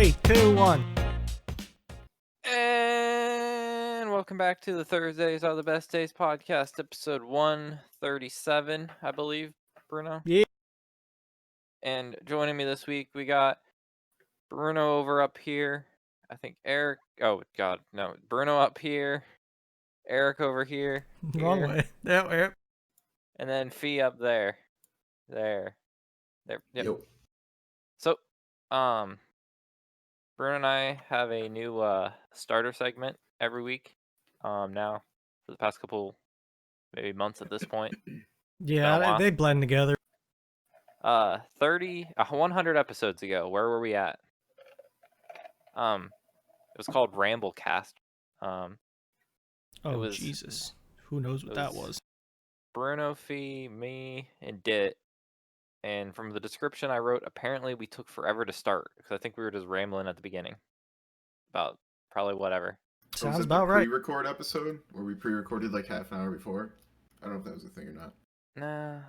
3, 2, 1. And welcome back to the Thursdays Are the Best Days podcast, episode 137, I believe, Bruno. Yeah. And joining me this week, we got Bruno over up here. I think Eric. Oh, God, no. Bruno up here. Eric over here. Wrong way. Yep. And then Fee up there. There. Yep. Yo. So, Bruno and I have a new starter segment every week. Now for the past couple, maybe months at this point. Yeah, they blend together. 100 episodes ago, where were we at? It was called Ramblecast. Oh, Jesus. Who knows what that was? Bruno, Fee, me, and Dit. And from the description I wrote, apparently we took forever to start, because I think we were just rambling at the beginning. About probably whatever. Sounds about right. Pre-record episode, where we pre-recorded like half an hour before? I don't know if that was a thing or not. Nah.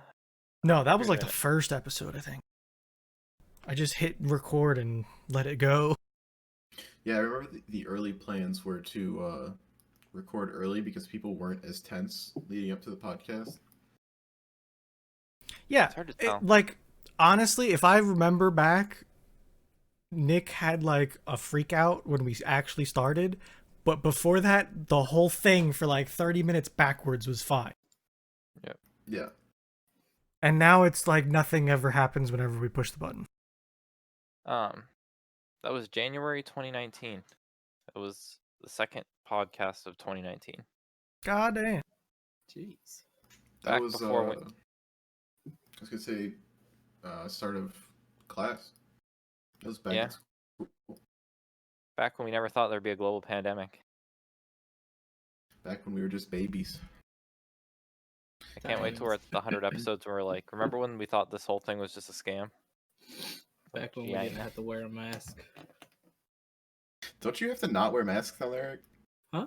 No, that was like the first episode, I think. I just hit record and let it go. Yeah, I remember the early plans were to record early because people weren't as tense leading up to the podcast. Yeah, it's hard to tell. Honestly, if I remember back, Nick had like a freak out when we actually started, but before that, the whole thing for like 30 minutes backwards was fine. Yep. Yeah. And now it's like nothing ever happens whenever we push the button. That was January 2019. It was the second podcast of 2019. God damn. Jeez. That was before I was gonna say start of class. That was back in school. Back when we never thought there'd be a global pandemic. Back when we were just babies. I can't wait till we're at the 100 episodes where we're like, remember when we thought this whole thing was just a scam? Back when we didn't have to wear a mask. Don't you have to not wear masks down there, Eric? Huh?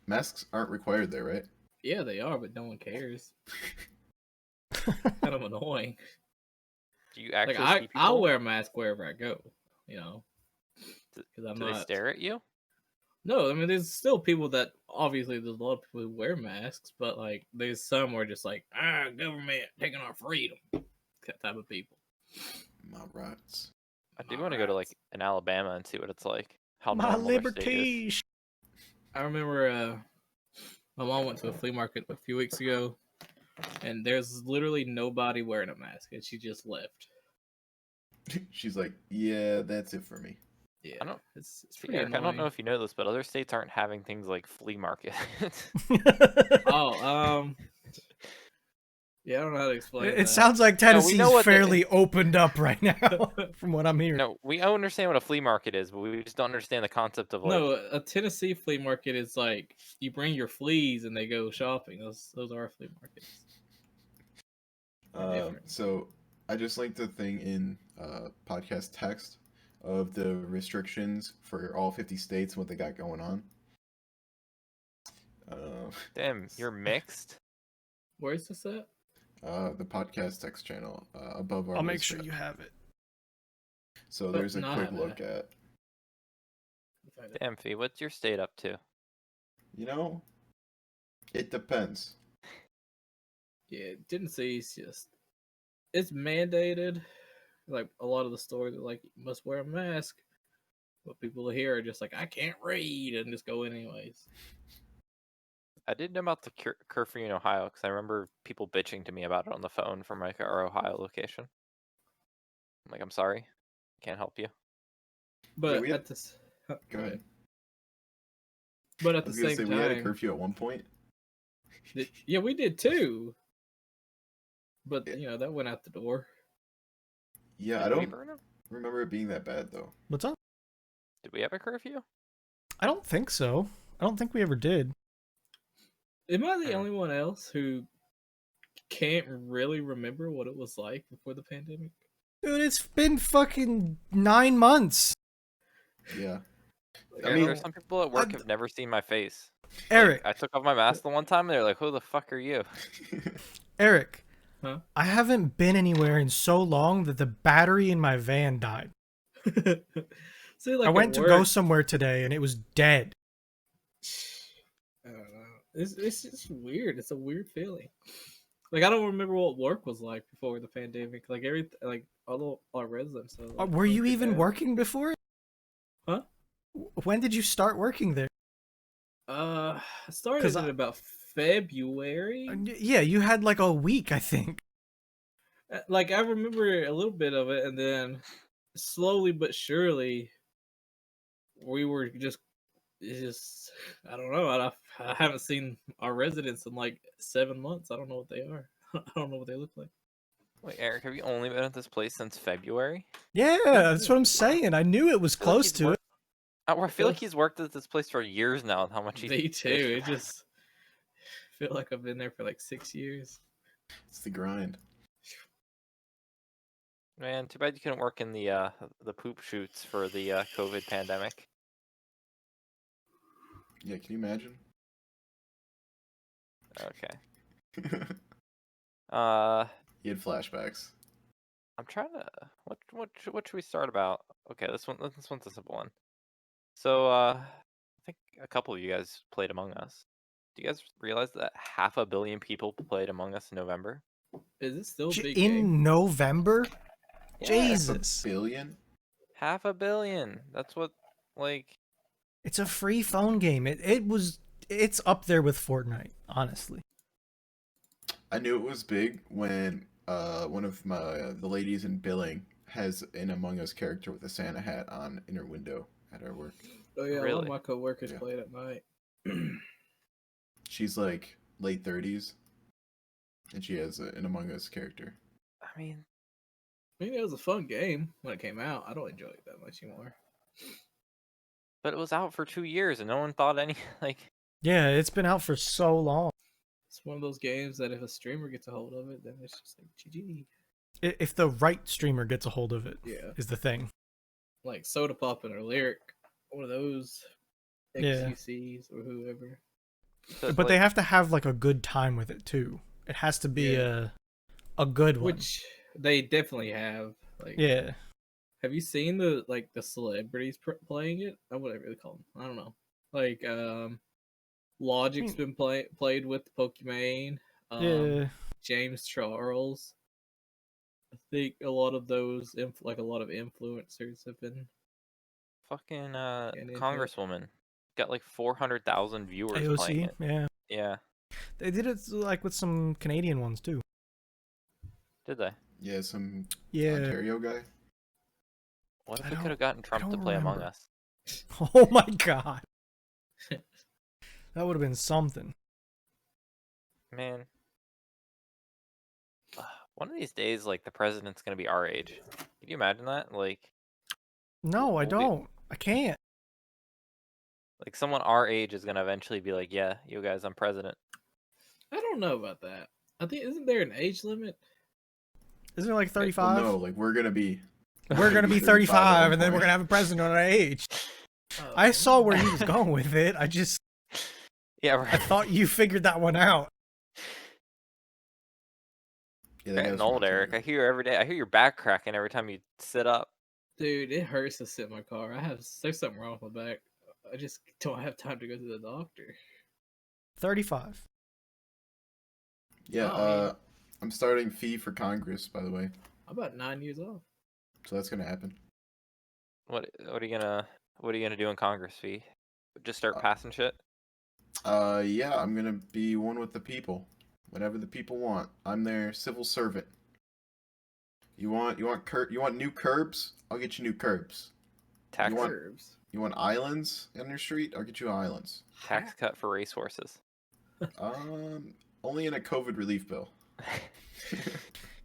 Masks aren't required there, right? Yeah, they are, but no one cares. Kind of annoying. Do you actually see people? I'll wear a mask wherever I go, you know. Because do they stare at you? No, I mean, there's still people that, obviously, there's a lot of people who wear masks, but, like, there's some where just like, government taking our freedom. That type of people. My rights. I do want to go to, like, in Alabama and see what it's like. How my liberties. I remember my mom went to a flea market a few weeks ago, and there's literally nobody wearing a mask, and she just left. She's like, yeah, that's it for me. Yeah, I don't. It's Eric, I don't know if you know this, but other states aren't having things like flea market. Yeah, I don't know how to explain it. It sounds like Tennessee's fairly opened up right now, from what I'm hearing. No, we understand what a flea market is, but we just don't understand the concept of like. No, a Tennessee flea market is like you bring your fleas and they go shopping. Those are flea markets. So I just linked the thing in podcast text of the restrictions for all 50 states and what they got going on. Damn, you're mixed? Where is this at? The podcast text channel above our I'll make sure you have it. So there's a quick look at. Damn, Fee, what's your state up to? You know, it depends. Yeah, Tennessee's it's mandated. Like a lot of the stores are like, you must wear a mask. But people here are just like, I can't read, and just go in anyways. I didn't know about the curfew in Ohio because I remember people bitching to me about it on the phone from like our Ohio location. I'm like, I'm sorry, can't help you. But yeah, at this, go ahead. But at the same time, we had a curfew at one point. Yeah, we did too. But that went out the door. Yeah, I don't remember it being that bad though. What's up? Did we have a curfew? I don't think so. I don't think we ever did. Am I the only one else who can't really remember what it was like before the pandemic? Dude, it's been fucking 9 months. Yeah. I mean, there's some people at work have never seen my face. Eric. Like, I took off my mask the one time and they're like, who the fuck are you? Eric. Huh? I haven't been anywhere in so long that the battery in my van died. See, like I went at to go work, somewhere today and it was dead. I don't know. It's just weird. It's a weird feeling. Like I don't remember what work was like before the pandemic. Like all our residents. So, like, Were you hunkered even down. working before? Huh? When did you start working there? I 'Cause started in about February. Yeah, you had like a week, I think. Like I remember a little bit of it, and then slowly but surely, we were just it's just I don't know. I haven't seen our residents in like 7 months. I don't know what they are. I don't know what they look like. Wait, Eric, have you only been at this place since February? Yeah, that's what I'm saying. I knew it was I feel like close he's to it. worked- I feel like he's worked at this place for years now. And how much he's Me too. bitched It about just feel like I've been there for like 6 years. It's the grind. Man, too bad you couldn't work in the poop shoots for the COVID pandemic. Yeah, can you imagine? Okay. Uh, He had flashbacks. I'm trying to what should we start about? Okay, this one's a simple one. So I think a couple of you guys played Among Us. Do you guys realize that 500 million people played Among Us in November? Is it still a big In game? November? Yeah, Jesus. $500 million? 500 million. That's what like It's a free phone game. It's up there with Fortnite, honestly. I knew it was big when one of the ladies in billing has an Among Us character with a Santa hat on in her window at our work. Oh yeah, a lot of Really? my coworkers Yeah. played at night. She's like late 30s, and she has an Among Us character. I mean, I mean, it was a fun game when it came out. I don't enjoy it that much anymore. but it was out for 2 years and no one thought any like Yeah, it's been out for so long. It's one of those games that if a streamer gets a hold of it, then it's just like GG. If the right streamer gets a hold of it, Yeah, is the thing. like Soda Poppin' or Lyric, one of those Yeah. XUCs or whoever. so, But they like, have to have like a good time with it too. It has to be Yeah. a good one. Which they definitely have. Like, Yeah. have you seen the celebrities playing it? What would I really call them? I don't know. Like, Logic's been played with Pokimane. Yeah. James Charles. I think a lot of those, a lot of influencers have been. fucking into it. Congresswoman got like 400,000 viewers playing AOC, it. yeah. Yeah, They did it like with some Canadian ones too. did they? Yeah, some Yeah. Ontario guy. What if I we don't- could have gotten Trump to don't play Among remember. Us? Oh my god. That would have been something. Man. One of these days, like, the president's gonna be our age. Can you imagine that? No, I We'll be- don't. I can't. Like, someone our age is gonna eventually be like, yeah, you guys, I'm president. I don't know about that. I think isn't there an age limit? Isn't it like Well, 35? no, like we're gonna be. We're gonna be 35 and then we're gonna have a president on our age. Oh, I saw where he was going with it. I Yeah, right. I thought you figured that one out. Yeah, You're getting old, Eric. I hear you every day. I hear your back cracking every time you sit up. Dude, it hurts to sit in my car. There's something wrong with my back. I just don't have time to go to the doctor. 35. Yeah, Oh, yeah. I'm starting fee for Congress, by the way, I'm about 9 years off. so that's gonna happen. What are you gonna do in Congress, Fee? Just start passing shit? Yeah, I'm gonna be one with the people. Whatever the people want, I'm their civil servant. You want new curbs? I'll get you new curbs. Tax want- Curves. You want islands in your street? I'll get you islands. tax cut for racehorses. Only in a COVID relief bill.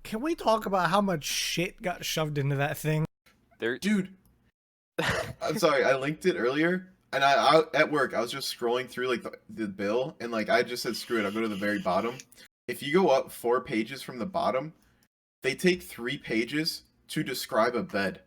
Can we talk about how much shit got shoved into that thing? There, Dude, I'm sorry, I linked it earlier, and I at work I was just scrolling through like the bill, and like I just said, screw it, I'll go to the very bottom. If you go up 4 pages from the bottom, they take 3 pages to describe a bed.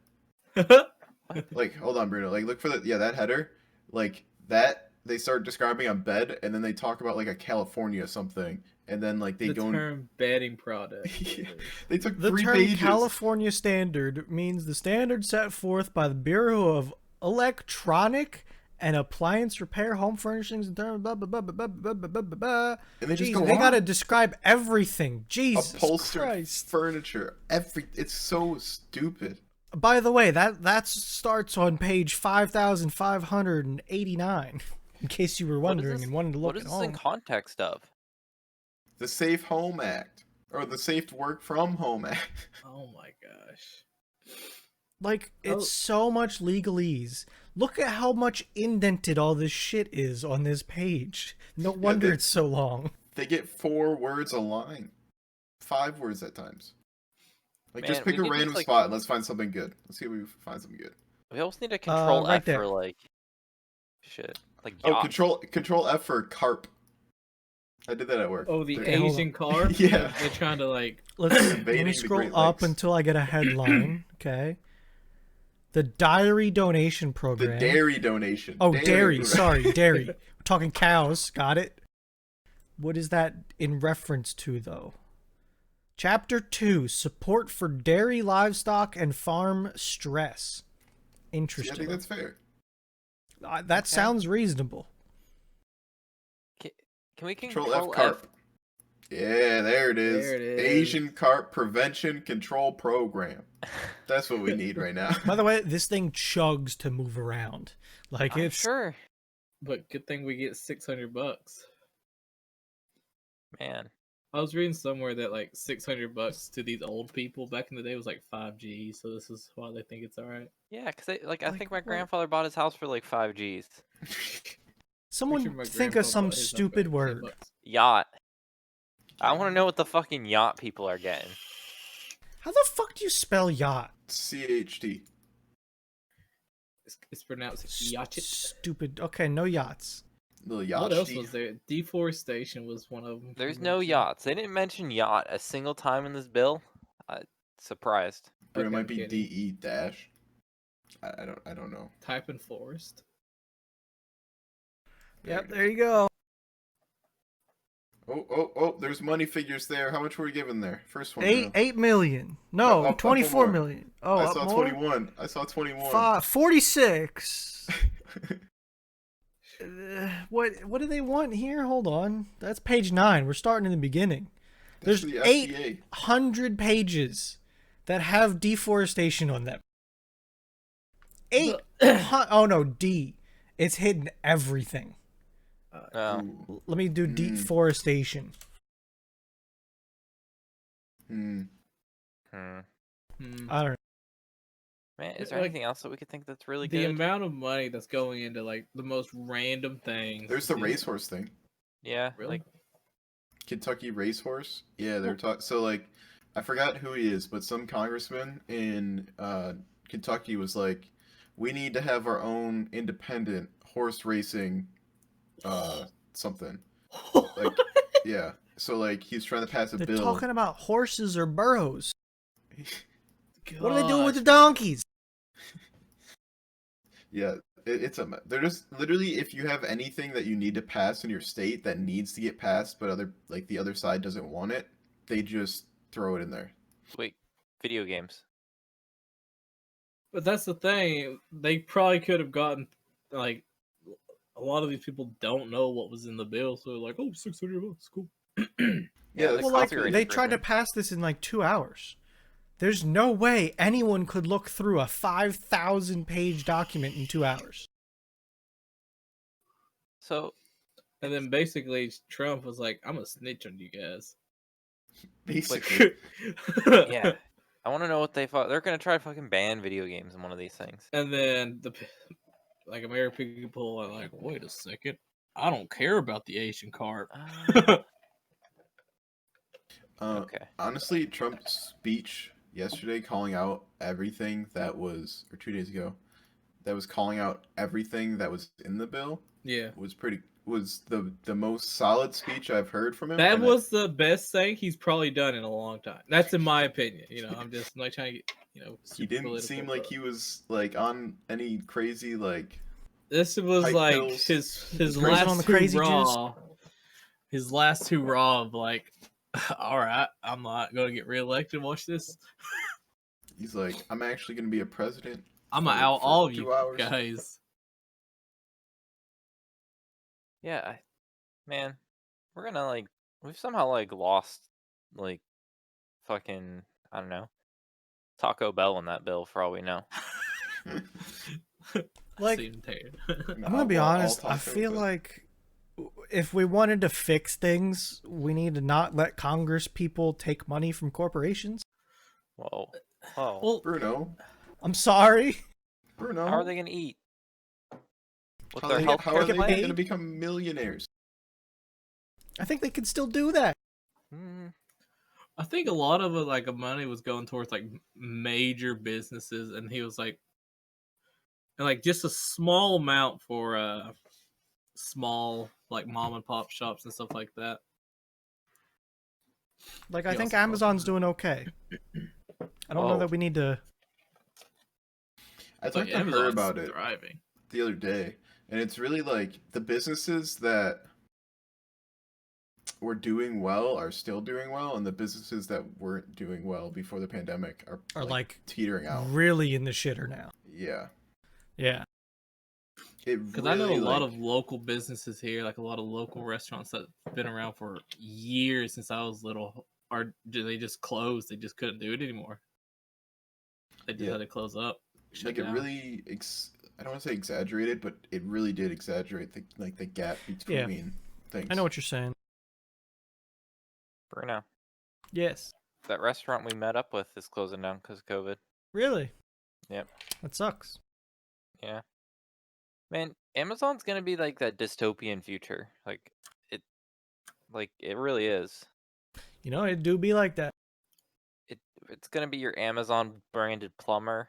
Like, hold on, Bruno. Like, look for that header. Like that, they start describing a bed, and then they talk about like a California something, and then like they the go. term bedding product. Yeah. They took The 3 term pages. California standard means the standard set forth by the Bureau of electronic and appliance repair, home furnishings, and blah blah blah blah blah blah blah blah blah. And they just Jeez, go they on. gotta describe everything. Jesus Upholstered Christ! furniture. It's so stupid. By the way, that starts on page 5,589. In case you were wondering and wanted to look What is at this in home. context of? The Safe Home Act. Or the Safe Work From Home Act. Oh my gosh. Like, it's Oh. so much legalese. Look at how much indented all this shit is on this page. No wonder it's so long. They get 4 words a line. 5 words at times. Like, Man, just pick we a need random just, spot and let's find something good. Let's see if we find something good. We almost need a control right F there. for like shit. Like Oh, yacht. control F for carp. I did that at work. Oh, the They're- Okay, hold Asian on. carp? Yeah. They're trying to like... Let Invading me the scroll Great up Lakes. until I get a headline. Okay. The Diary Donation The Program. dairy donation. Oh, dairy. program. Sorry, dairy. We're talking cows. Got it? What is that in reference to, though? Chapter 2, Support for Dairy, Livestock, and Farm Stress. See, I Interesting. think that's fair. That sounds reasonable. Can we Control control F carp. Yeah, there it is. There it is. Asian Carp Prevention Control Program. That's what we need right now. By the way, this thing chugs to move around. Like, I'm it's... sure. But good thing we get $600. Man. I was reading somewhere that like $600 to these old people back in the day was like 5G, so this is why they think it's alright. Yeah, because I Like think my what? grandfather bought his house for like 5 Gs. Someone Pretty sure my think of grandpa some bought his up stupid for word. $10. Yacht. I want to know what the fucking yacht people are getting. How the fuck do you spell yacht? CHT. It's pronounced yachit. Stupid. Okay, no yachts. Little yacht. What else was there? Deforestation was one of them. There's no yachts. They didn't mention yacht a single time in this bill. Surprised. But it Okay, might be kidding. DE dash. I don't know. Type in forest. Yep, there you go. Oh, there's money figures there. How much were we given there? First one. 8 million. No, Up 24 more. million. Oh, I up saw more? 21. I saw 21. 46. What do they want here? Hold on. That's page 9. We're starting in the beginning. That's There's the FDA. 800 pages that have deforestation on them. 800. Oh no, D. It's hidden everything. No. Ooh. Let me do deforestation. Hmm. Hmm. I don't know. Man, is there Like, anything else that we could think that's really The good? amount of money that's going into like the most random things. There's the is- racehorse thing. Yeah, Really? like Kentucky racehorse. Yeah, they're talking. So like, I forgot who he is, but some congressman in Kentucky was like, "We need to have our own independent horse racing, something." Like, yeah. So like, he's trying to pass a They're bill. talking about horses or burros. Gosh. What are they doing with the donkeys? Yeah, it's a. They're just literally, if you have anything that you need to pass in your state that needs to get passed, but the other side doesn't want it, they just throw it in there. wait, video games. But that's the thing. They probably could have gotten like a lot of these people don't know what was in the bill, so they're like, "Oh, $600, cool." Yeah, the that's Well, like, copyright they tried to infringement. pass this in like 2 hours. There's no way anyone could look through a 5,000-page document in 2 hours. So And then basically Trump was like, "I'm gonna snitch on you guys." basically. yeah, I want to know what they thought. They're gonna try to fucking ban video games in one of these things. And then like American people are like, "Wait a second, I don't care about the Asian carp." Okay. Honestly, Trump's speech yesterday calling out everything that was, or 2 days ago, that was calling out everything that was in the bill Yeah, was the most solid speech I've heard from him. that and was the best thing he's probably done in a long time. That's in my opinion. I'm just not trying to get he super didn't political, seem like but he was like on any crazy like. this was hype like pills. his Crazy last on the two crazy raw. His last two raw of like, all right, I'm not gonna get reelected. Watch this. He's like, I'm actually gonna be a president. I'm gonna for- out for all of 2 you hours. guys. Yeah, man, we're gonna like we've somehow like lost like fucking I don't know Taco Bell in that bill for all we know. Like, Seemed tired. I'm gonna be honest. I feel like if we wanted to fix things, we need to not let Congress people take money from corporations. Whoa, whoa. Well, Bruno. I'm sorry. Bruno. How are they gonna eat? With How their are health how care are they plan? going to become millionaires? I think they could still do that. Mm, I think a lot of it, like money was going towards like major businesses, and he was like, and like just a small amount for small like mom and pop shops and stuff like that. Like, I He think also talked Amazon's about- doing okay. I don't know Whoa. that we need to. I Like talked to her Amazon's about it thriving. the other day, and it's really like the businesses that were doing well are still doing well, and the businesses that weren't doing well before the pandemic are like teetering out. really in the shitter now. Yeah, Yeah. it Because really, I know a lot like, of local businesses here, like a lot of local restaurants that have been around for years since I was little, are they just closed? They just couldn't do it anymore. They just Yeah. had to close up. Shut like it down. really I don't want to say exaggerated, but it really did exaggerate the gap between things. I know what you're saying. Bruno, Yes. that restaurant we met up with is closing down because of COVID. Really? Yep. That sucks. Yeah. Man, Amazon's gonna be like that dystopian future. Like it really is. You know, it do be like that. It's gonna be your Amazon branded plumber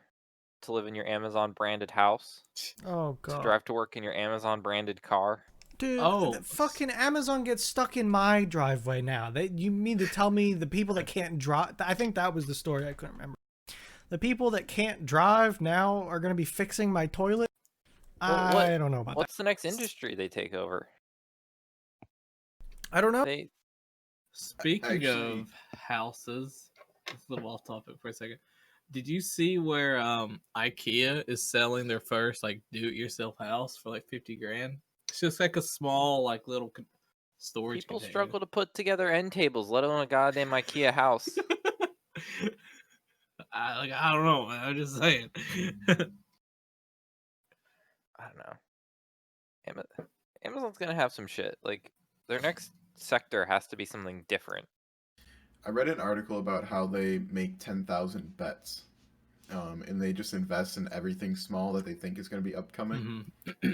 to live in your Amazon branded house, Oh to god. drive to work in your Amazon branded car. Dude, Oh. the fucking Amazon gets stuck in my driveway now. You mean to tell me the people that can't drive? I think that was the story. I couldn't remember. The people that can't drive now are going to be fixing my toilet. Well, I don't know about What's the next industry they take over? that. I don't know. They Speaking Actually- of houses, it's a little off topic for a second. Did you see where IKEA is selling their first like do-it-yourself house for like 50 grand? It's just like a small like little storage. people container. struggle to put together end tables, let alone a goddamn IKEA house. I don't know, man. I'm just saying. I don't know. Amazon's gonna have some shit. Like their next sector has to be something different. I read an article about how they make 10,000 bets, and they just invest in everything small that they think is going to be upcoming.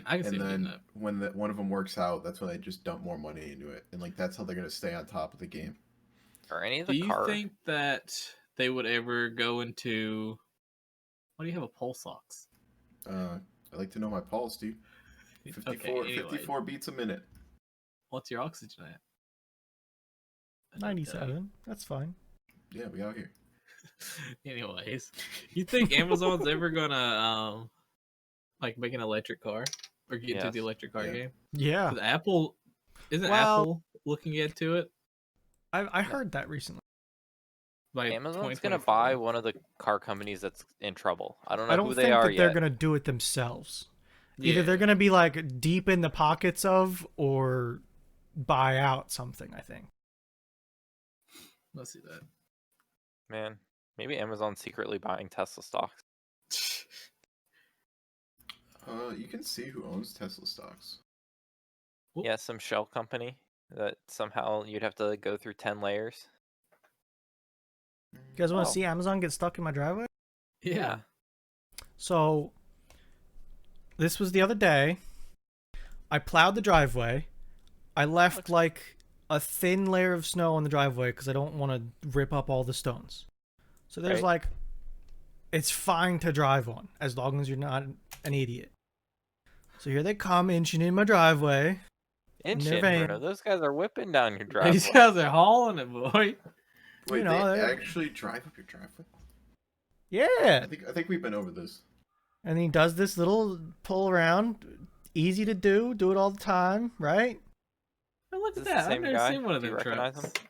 I can see And them doing then that. when one of them works out, that's when they just dump more money into it, and like that's how they're going to stay on top of the game. Or any of Do the you car. think that they would ever go into? Why do you have a pulse ox? I like to know my pulse, dude. 54, anyway. 54 beats a minute. What's your oxygen at? 97. That's fine. Yeah, we out here. Anyways, you think Amazon's ever gonna like make an electric car or get into the Yes. electric car Yeah. game? Yeah. 'Cause Apple isn't Well- Apple looking into it I heard that recently. by Amazon's gonna 2024? buy one of the car companies that's in trouble. I don't know I don't who think they are that they're yet. going to do it themselves. Either Yeah. they're going to be like deep in the pockets of or buy out something, I think. Let's see that. Man, maybe Amazon's secretly buying Tesla stocks. You can see who owns Tesla stocks. Oop. Yeah, some shell company that somehow you'd have to like, go through 10 layers. You guys want to Oh. see Amazon get stuck in my driveway? Yeah. So, this was the other day. I plowed the driveway. I left like a thin layer of snow on the driveway because I don't want to rip up all the stones. So there's Right. like, it's fine to drive on as long as you're not an idiot. So here they come inching in my driveway. Inching, van. Bruno. Those guys are whipping down your These driveway. guys are hauling it, boy. Wait, know, they they're- actually drive up your driveway? Yeah. I think we've been over this. And he does this little pull around. Easy to do it all the time, right? Oh, look Is at this the that. I've same never guy? seen one of Do you them recognize trucks. him?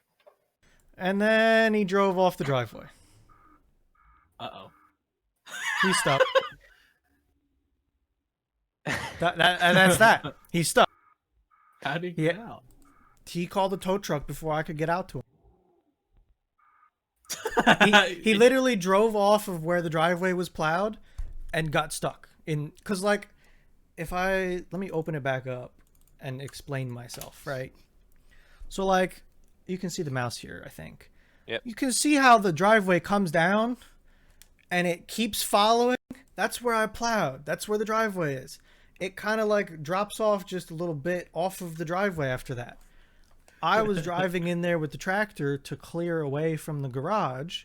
And then he drove off the driveway. Uh-oh. He stopped. That's that. He's stuck. How did he Yeah. get out? He called the tow truck before I could get out to him. He literally drove off of where the driveway was plowed and got stuck in, because like, let me open it back up and explain myself, right? So like, you can see the mouse here, I think. Yep. You can see how the driveway comes down and it keeps following. That's where I plowed. That's where the driveway is. It kind of like drops off just a little bit off of the driveway after that. I was driving in there with the tractor to clear away from the garage,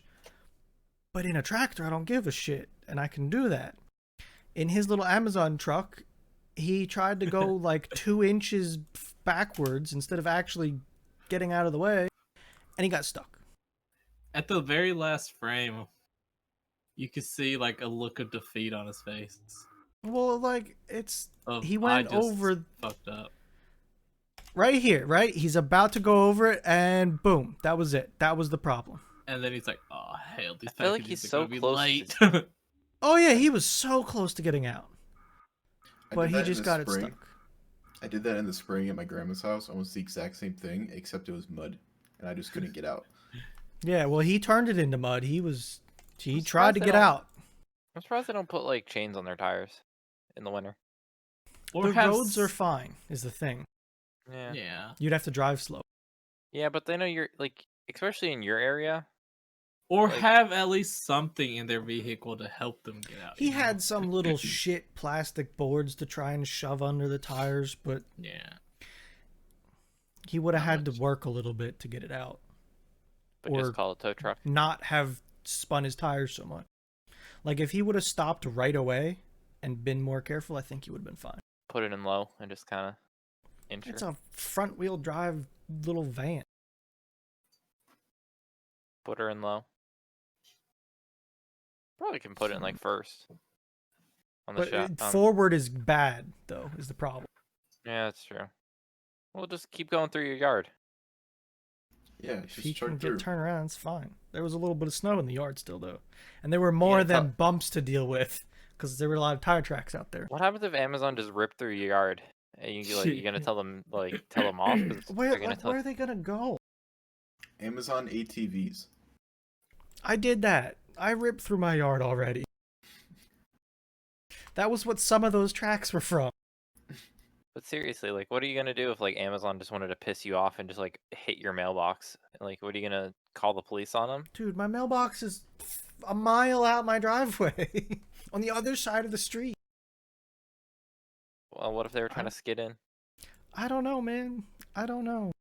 but in a tractor, I don't give a shit, and I can do that. In his little Amazon truck, he tried to go like 2 inches backwards instead of actually getting out of the way, and he got stuck. At the very last frame, you could see like a look of defeat on his face. Well, like, he I went just over fucked up. right here, right? He's about to go over it, and boom, that was it. That was the problem. And then he's like, "Oh hell, these I feel like packages he's are gonna so be close late." Oh yeah, he was so close to getting out, I but did he that in just the got it spring. stuck. I did that in the spring at my grandma's house. Almost the exact same thing, except it was mud, and I just couldn't get out. Yeah, well, he turned it into mud. He I'm tried surprised to they get don't- out. I'm surprised they don't put like chains on their tires in the winter. Or The have roads are fine, is the thing. Yeah. yeah. You'd have to drive slow. Yeah, but they know you're like, especially in your area. Or Like- have at least something in their vehicle to help them get out. He you know? had some little shit plastic boards to try and shove under the tires, but Yeah. he would have Not had to much. work a little bit to get it out, But Or- just call a tow truck. not have spun his tires so much. Like, if he would have stopped right away and been more careful, I think he would have been fine. Put it in low and just kind of insure. It's a front-wheel drive little van. Put her in low. Probably can put it in like first. On the But shot. forward is bad, though, is the problem. Yeah, that's true. We'll just keep going through your yard. Yeah, If just he can chug get through. turned around, it's fine. There was a little bit of snow in the yard still, though. And there were more Yeah, than bumps to deal with, because there were a lot of tire tracks out there. What happens if Amazon just ripped through your yard? And you gonna tell them off? 'Cause Where, they're gonna like, tell. where are they going to go? Amazon ATVs. I did that. I ripped through my yard already. That was what some of those tracks were from. But seriously, like, what are you gonna do if like Amazon just wanted to piss you off and just like hit your mailbox? Like, what are you gonna call the police on them? Dude, my mailbox is a mile out my driveway. On the other side of the street. Well, what if they were trying to skid in? I don't know, man. I don't know.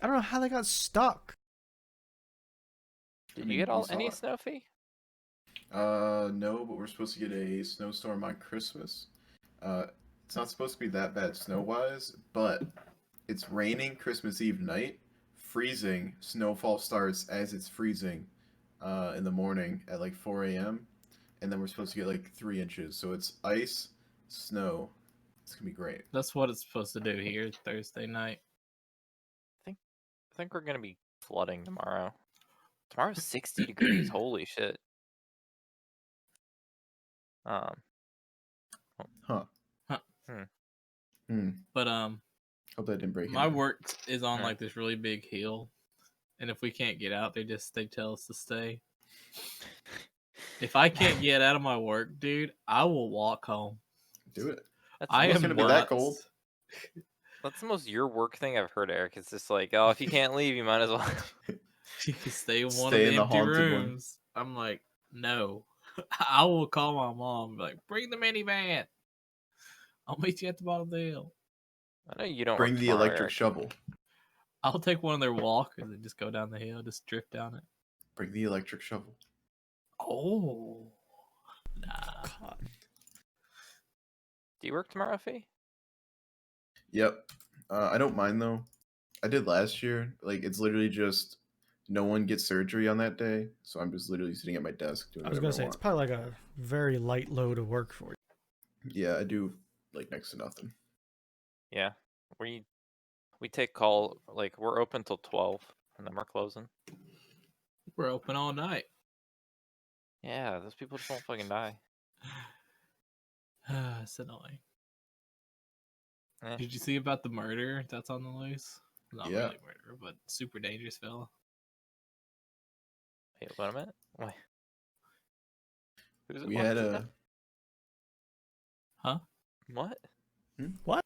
I don't know how they got stuck. Did I mean, you get we all saw any it. snow fee? No, but we're supposed to get a snowstorm on Christmas. It's not supposed to be that bad snow-wise, but it's raining Christmas Eve night, freezing. Snowfall starts as it's freezing, in the morning at like 4 a.m. And then we're supposed to get like 3 inches. So it's ice, snow. It's gonna be great. That's what it's supposed to do here Thursday night. I think we're gonna be flooding tomorrow. Tomorrow's 60 degrees. Holy shit. Huh. Huh. Hmm. But Hope that didn't break. my anything. work is on Yeah. like this really big hill, and if we can't get out, they tell us to stay. If I can't get out of my work, dude, I will walk home. Do it. That's I It's am gonna be that nuts. cold. That's the most your work thing I've heard, Eric. It's just like, oh, if you can't leave, you might as well. You can stay in one Stay of the in the empty haunted one. rooms. I'm like, no. I will call my mom. And be like, bring the minivan. I'll meet you at the bottom of the hill. I know you don't Bring work the tomorrow, electric Eric. shovel. I'll take one of their walkers and just go down the hill, just drift down it. Bring the electric shovel. Oh, nah. God. Do you work tomorrow, Fee? Yep. I don't mind though. I did last year. Like it's literally just no one gets surgery on that day, so I'm just literally sitting at my desk doing I was whatever going to say, I it's want. probably like a very light load of work for you. Yeah, I do like next to nothing. Yeah. We take call, like, we're open till 12, and then we're closing. We're open all night. Yeah, those people just won't fucking die. It's annoying. Eh. Did you see about the murder that's on the loose? Not Yeah. really murder, but super dangerous fella. Wait, what a minute. Wait. Who's it? We What had is a that? Huh? What? What?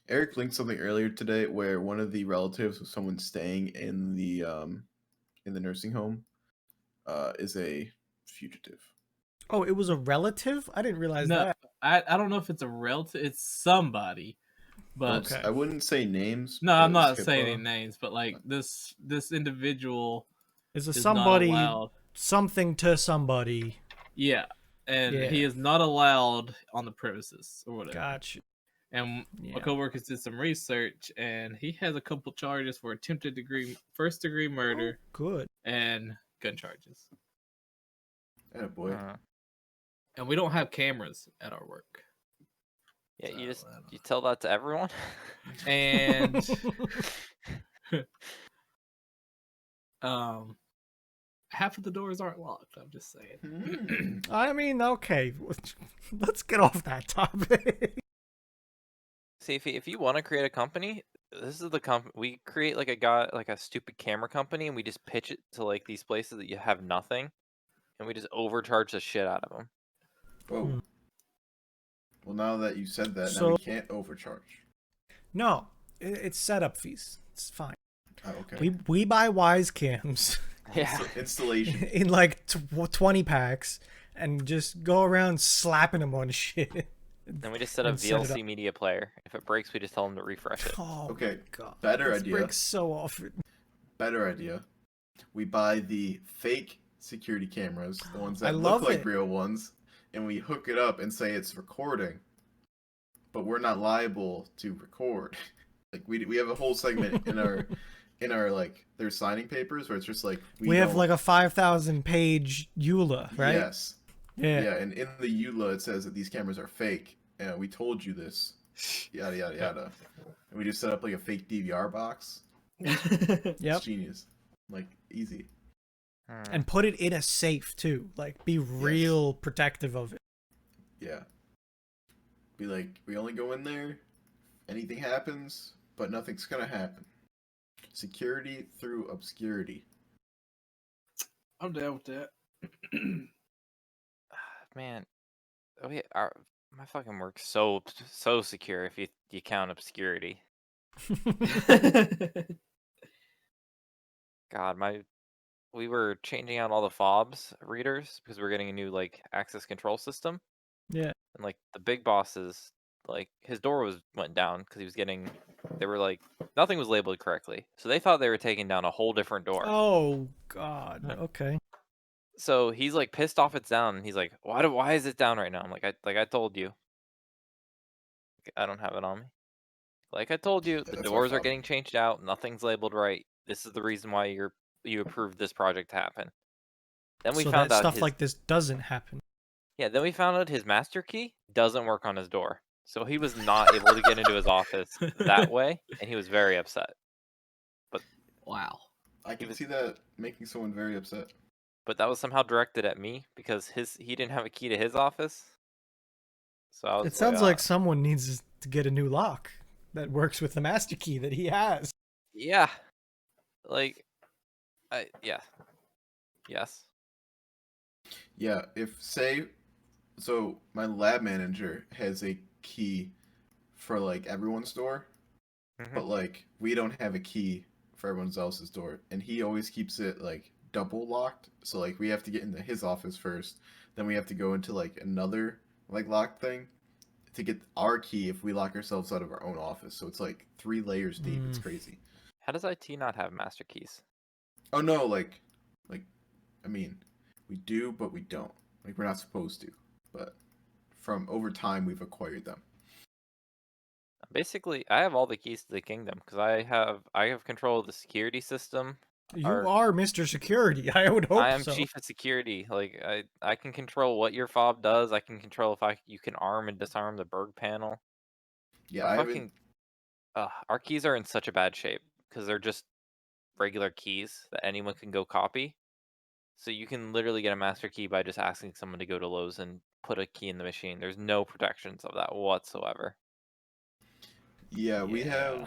Eric linked something earlier today where one of the relatives of someone staying in the nursing home is a fugitive. Oh, it was a relative? I didn't realize No, that. I don't know if it's a relative. It's somebody, but Okay. I wouldn't say names. no, I'm not because saying HIPAA. any names. But like this individual Is a is not somebody allowed. something to somebody? Yeah, and Yeah. he is not allowed on the premises or whatever. Gotcha. And Yeah. my coworkers did some research, and he has a couple charges for first degree murder, Good. and gun charges. Oh boy. And we don't have cameras at our work. Yeah, So, you tell that to everyone. and half of the doors aren't locked. I'm just saying. I mean, okay. Let's get off that topic. See, if you want to create a company, this is the company. We create like a stupid camera company, and we just pitch it to like these places that you have nothing, and we just overcharge the shit out of them. Whoa. Well, now that you said that, now So- we can't overcharge. No, it's setup fees. It's fine. Oh, okay. We buy Wise cams Yeah. Installation. in like 20 packs and just go around slapping them on shit. Then we just set a And set it VLC media player. If it breaks, we just tell them to refresh it. Oh Okay, my God. better This idea. breaks so often. Better idea. We buy the fake security cameras, the ones I that love look like it. real ones, and we hook it up and say it's recording. But we're not liable to record. Like we have a whole segment in our like their signing papers where it's just like We have don't- like a 5,000 page EULA, right? Yes. Yeah. Yeah, and in the EULA it says that these cameras are fake. And we told you this. Yada yada yada. And we just set up like a fake DVR box. Yep. It's genius. Like easy. And put it in a safe too. Like be real protective of it. Yeah. Be like, we only go in there, anything happens, but nothing's gonna happen. Security through obscurity. I'm down with that. Man, my fucking work's so secure if you count obscurity. God, we were changing out all the fobs readers because we're getting a new like access control system. Yeah. And like the big bosses, like his door went down because he was getting. They were like nothing was labeled correctly, so they thought they were taking down a whole different door. Oh God. Okay. So he's like pissed off it's down, and he's like, "Why is it down right now?" I'm like, I told you. I don't have it on me. Like I told you, the that's my doors are fob. getting changed out. Nothing's labeled right. This is the reason why you approved this project to happen. Then we so found that out stuff his, like this doesn't happen. yeah. Then we found out his master key doesn't work on his door, so he was not able to get into his office that way, and he was very upset. Wow. I can see that making someone very upset. But that was somehow directed at me because he didn't have a key to his office. So I was It sounds like, like someone needs to get a new lock that works with the master key that he has. yeah, like, yeah, yes. Yeah, if say so my lab manager has a key for like everyone's door, but like we don't have a key for everyone else's door, and he always keeps it like double locked. So like we have to get into his office first, then we have to go into like another like lock thing to get our key if we lock ourselves out of our own office. So it's like 3 layers deep. It's crazy. How does IT not have master keys? Oh no, like I mean, we do, but we don't. Like we're not supposed to. But from over time, we've acquired them. Basically, I have all the keys to the kingdom because I have control of the security system. You are Mr. Security. I would hope I am so. chief of security. Like I can control what your fob does. I can control if you can arm and disarm the Berg panel. Yeah, I haven't. Fucking, our keys are in such a bad shape because they're just regular keys that anyone can go copy. So you can literally get a master key by just asking someone to go to Lowe's and put a key in the machine. There's no protections of that whatsoever. Yeah, we Yeah.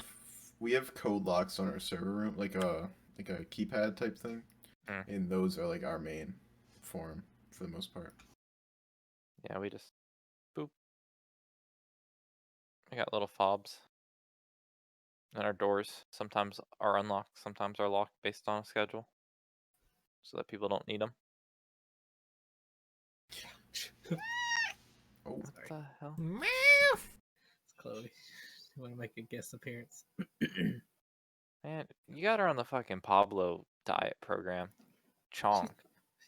have code locks on our server room, like a keypad type thing, Hmm. and those are like our main form for the most part. Yeah, we just boop. We got little fobs. And our doors sometimes are unlocked, sometimes are locked based on a schedule, so that people don't need them. Oh, What Sorry. the hell? Meow. It's Chloe. You want to make a guest appearance? Man, you got her on the fucking Pablo diet program. Chonk.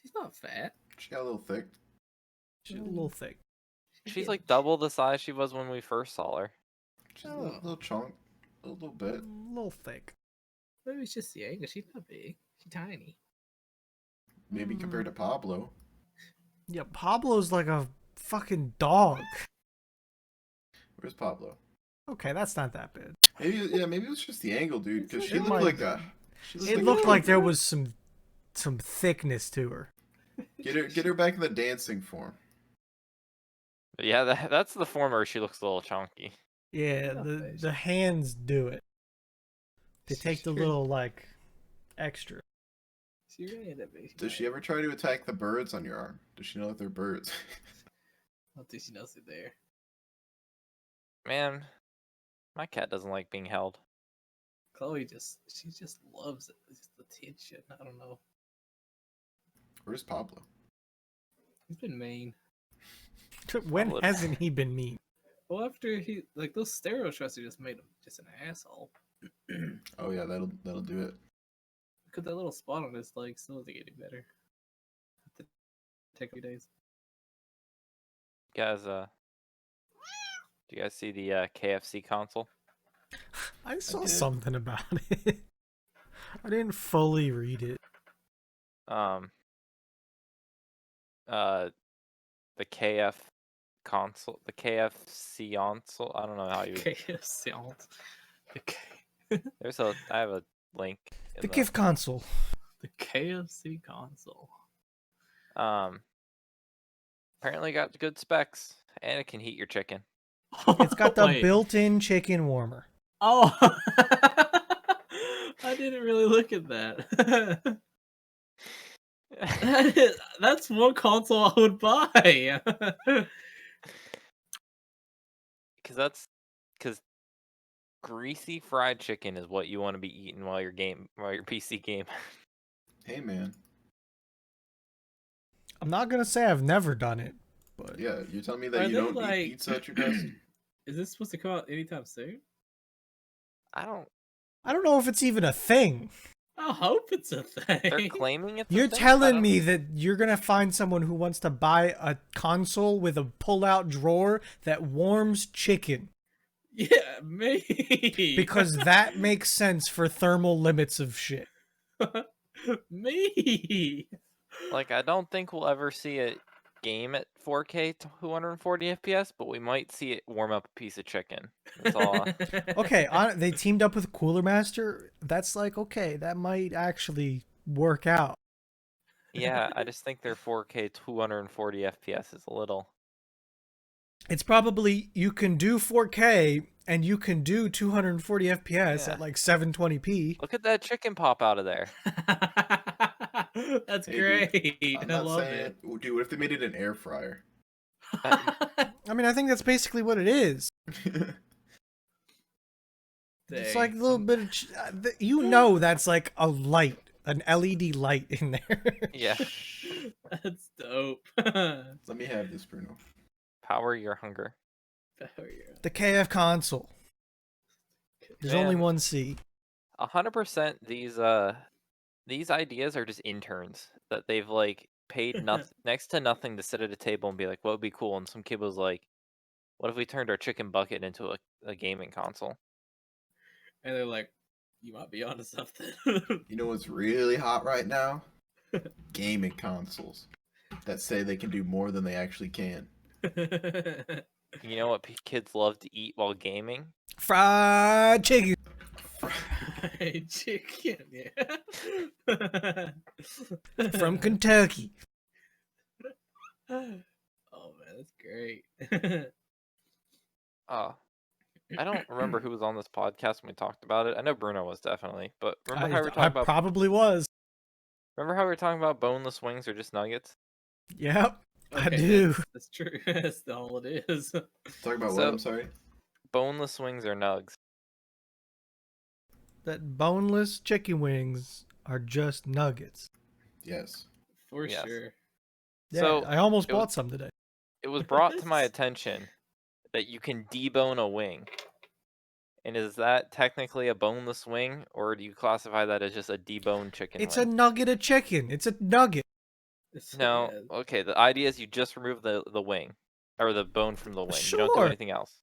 She's not fat. she got a little thick. She's a little thick. She's like double the size she was when we first saw her. She's a Oh. little chunk, a little bit. A little thick. Maybe it's just the angle. She's not big. She's tiny. Maybe compared to Pablo. Yeah, Pablo's like a fucking dog. Where's Pablo? Okay, that's not that bad. Maybe it was just the angle, dude. Because she It looked might like have a. She It looked like there was some thickness to her. Get her back in the dancing form. But yeah, that's the form where she looks a little chunky. Yeah, No the face. the hands do it. They take the She little like extra. She really ended up being. Does she ever try to attack the birds on your arm? Does she know that they're birds? I don't think she knows they're there. Man, my cat doesn't like being held. Chloe she just loves it. It's just attention. I don't know. Where's Pablo? He's been mean. When Pablo- hasn't he been mean? Well, after he like those stereo shots, he just made him just an asshole. Oh yeah, that'll do it. Because that little spot on his leg still doesn't get any better. Have to take a few days. Guys, do you guys see the KFC console? I saw did. something about it. I didn't fully read it. The KF console, the KFC console. I don't know how you. KFC. I have a link. In The gift console. The KFC console. Apparently got good specs, and it can heat your chicken. It's got the Wait. built-in chicken warmer. Oh, I didn't really look at that. That's one console I would buy. Because greasy fried chicken is what you want to be eating while you're PC game. Hey man. I'm not gonna say I've never done it, but Yeah, you're telling me that Are you they, don't like- eat pizza at your desk? Is this supposed to come out anytime soon? I don't. I don't know if it's even a thing. I hope it's a thing. They're claiming it's. a You're thing, I telling don't- me that you're gonna find someone who wants to buy a console with a pull-out drawer that warms chicken Yeah, me. because that makes sense for thermal limits of shit. Me. Like, I don't think we'll ever see a game at 4K 240 FPS, but we might see it warm up a piece of chicken. That's all. Okay, they teamed up with Cooler Master. That's like, okay, that might actually work out. Yeah, I just think their 4K 240 FPS is a little. It's probably you can do 4K and you can do 240 FPS Yeah. at like 720p. Look at that chicken pop out of there. That's Hey, great. I'm I not love saying, it. dude. What if they made it an air fryer? I mean, I think that's basically what it is. It's like a little bit of, you know, that's like a light, an LED light in there. Yeah, That's dope. Let me have this, Bruno. power your hunger. The KF console. There's only Man. one C. 100% these ideas are just interns that they've like paid next to nothing to sit at a table and be like, what would be cool? And some kid was like, what if we turned our chicken bucket into a gaming console? And they're like, you might be onto something. You know what's really hot right now? Gaming consoles that say they can do more than they actually can. You know what kids love to eat while gaming? Fried chicken. Fried chicken, yeah. From Kentucky. Oh man, great. I don't remember who was on this podcast when we talked about it. I know Bruno was definitely, but remember how we were I talking about probably was. remember how we were talking about boneless wings or just nuggets? Yep, I Okay, do. That's true. That's all it is. Talk about what? So- I'm sorry. Boneless wings or nugs? That boneless chicken wings are just nuggets. Yes. For Yes. sure. Yeah, So, I almost it was- bought some today. It was brought to my attention that you can debone a wing. And is that technically a boneless wing, or do you classify that as just a deboned chicken It's wing? a nugget of chicken. It's a nugget. No, Yeah, okay, the idea is you just remove the wing, or the bone from the wing. You don't do Sure. anything else.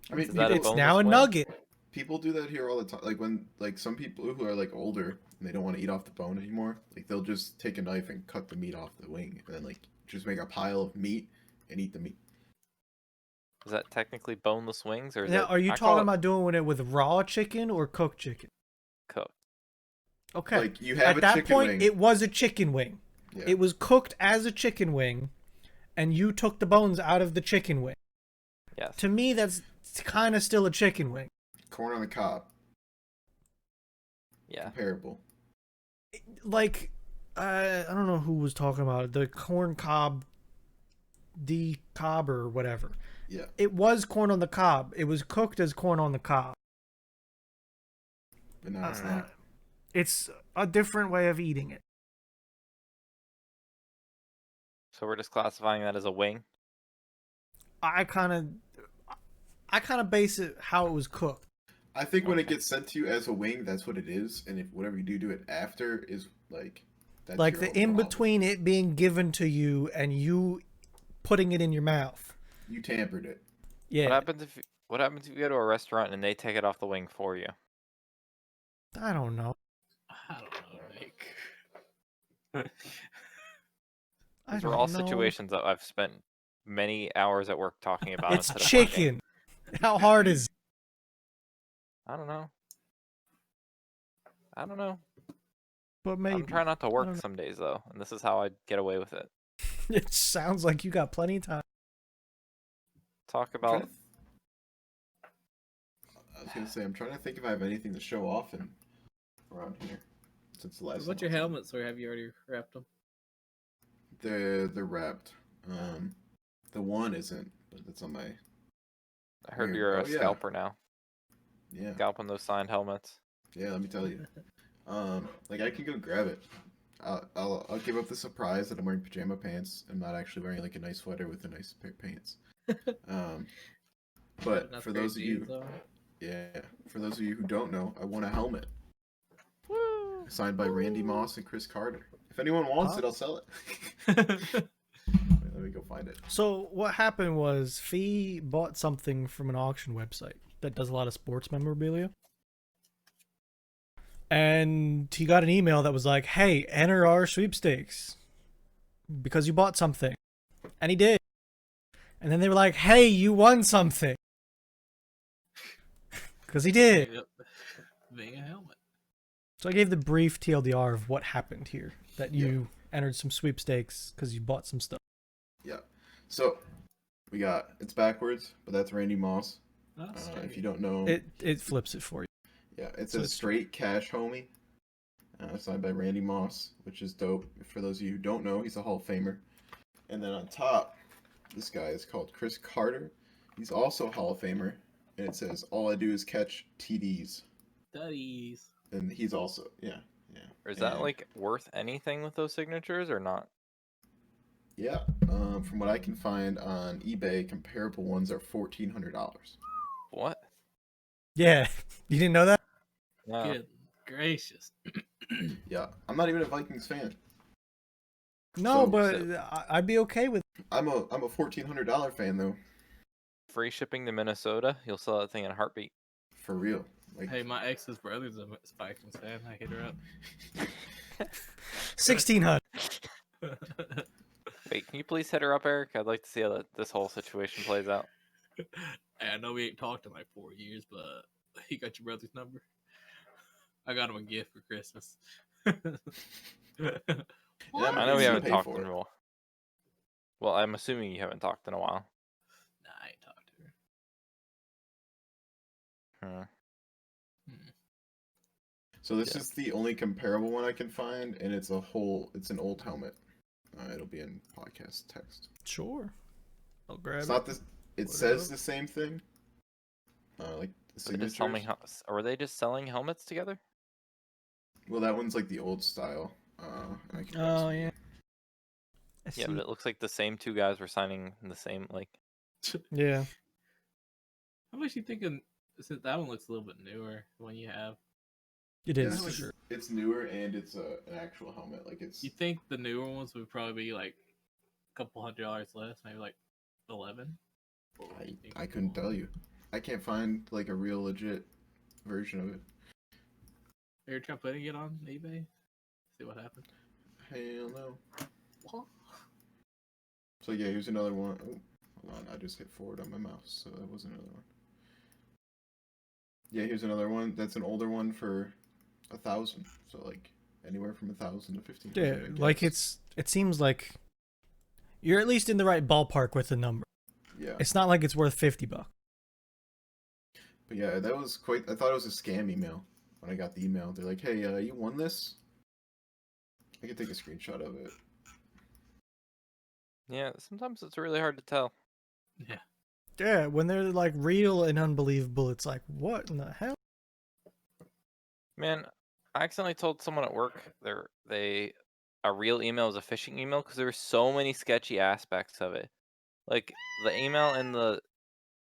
I mean, Is that a It's boneless now a wing? nugget. people do that here all the time. Like when some people who are like older and they don't want to eat off the bone anymore, like they'll just take a knife and cut the meat off the wing, and then like just make a pile of meat and eat the meat. Is that technically boneless wings, or is Now, it? are you I call talking it about doing it with raw chicken or cooked chicken? cooked? Okay. Like you have At a that chicken point, wing. it was a chicken wing. Yeah. It was cooked as a chicken wing, and you took the bones out of the chicken wing. Yes. To me, that's kind of still a chicken wing. Corn on the cob. Yeah. Comparable. Like, I don't know who was talking about it. The corn cob, or whatever. Yeah. It was corn on the cob. It was cooked as corn on the cob. But now it's Uh, not. It's a different way of eating it. So we're just classifying that as a wing. I kind of base it how it was cooked. I think when it Okay. gets sent to you as a wing, that's what it is, and if whatever you do to it after is like that's Like your the own in problem. between it being given to you and you putting it in your mouth. You tampered it. Yeah, What happens if you go to a restaurant and they take it off the wing for you? I don't know. I don't know, Nick. I These are don't all know. situations that I've spent many hours at work talking about. It's instead of working. chicken. How hard is it? I don't know. I don't know. But maybe. I'm trying not to don't work know. some days though, and this is how I get away with it. It sounds like you got plenty of time. Talk I'm trying about to I was gonna say I'm trying to think if I have anything to show off in around here since the last. What's time your I was on. helmets, or have you already wrapped them? They're wrapped. The one isn't, but that's on my. I heard Weird. you're a Oh, yeah. scalper now. Yeah. Scalping those signed helmets. Yeah. Let me tell you. Like I can go grab it. I'll give up the surprise that I'm wearing pajama pants. I'm not actually wearing like a nice sweater with a nice pair of pants. But Not for great those of you, jeans, though. yeah, for those of you who don't know, I won a helmet Woo! signed by Randy Moss and Chris Carter. If anyone wants Huh? it, I'll sell it. Wait, let me go find it. So what happened was Fee bought something from an auction website that does a lot of sports memorabilia. And he got an email that was like, hey, enter our sweepstakes because you bought something. And he did. And then they were like, hey, you won something. Because he did. Yep. Being a helmet. So I gave the brief TLDR of what happened here. That you entered some sweepstakes because you bought some stuff. Yeah. So we got it's backwards, but that's Randy Moss. Oh, If you don't know, It flips it for you. yeah, it so says it's- straight cash homie. Signed by Randy Moss, which is dope. For those of you who don't know, he's a Hall of Famer. And then on top, this guy is called Chris Carter. He's also a Hall of Famer, and it says all I do is catch TDs. Studies. And he's also yeah. Or is that And- like worth anything with those signatures or not? Yeah. From what I can find on eBay, comparable ones are $1,400. What? Yeah. You didn't know that? No. Good gracious. Yeah. I'm not even a Vikings fan. No, So- but I'd be okay with I'm a $1,400 fan though, Free shipping to Minnesota, you'll sell that thing in a heartbeat. for real. Like Hey, my ex's brother's a Vikings fan. I hit her up. 1,600. Wait, can you please hit her up, Eric? I'd like to see how this whole situation plays out. Hey, I know we ain't talked in like 4 years, but he got your brother's number. I got him a gift for Christmas. I'm I know we easy to haven't pay talked for in it. a while. Well, I'm assuming you haven't talked in a while. Nah, I ain't talked to her. Hmm. So this Yeah. is the only comparable one I can find, and it's an old helmet. It'll be in podcast text. Sure. I'll grab It's it. not this. It Put it says up. the same thing. Like the Are they just selling signatures. Are they just selling helmets together? Well, that one's like the old style. I can grab Oh some. yeah. I Yeah, see. but it looks like the same two guys were signing the same like. Yeah. How much you thinking? Since that one looks a little bit newer, the one you have, It Yeah, is this for is sure. it's newer and it's an actual helmet. Like it's you think the newer ones would probably be like a couple $100 less, maybe like 11? Or what do you think I it's couldn't more? tell you. I can't find like a real legit version of it. Are you trying putting it on eBay? See what happens. Hell no. What? So yeah, here's another one. Oh, hold on, I just hit forward on my mouse, so that was another one. Yeah, here's another one. That's an older one for 1,000. So like anywhere from 1,000 to 1,500. Yeah, I like guess. it seems like you're at least in the right ballpark with the number. Yeah, It's not like it's worth $50. but yeah, that was quite. I thought it was a scam email when I got the email. They're like, "Hey, you won this." I can take a screenshot of it. Yeah, sometimes it's really hard to tell. Yeah. Yeah, when they're like real and unbelievable, it's like, what in the hell? Man, I accidentally told someone at work a real email is a phishing email because there were so many sketchy aspects of it. Like the email and the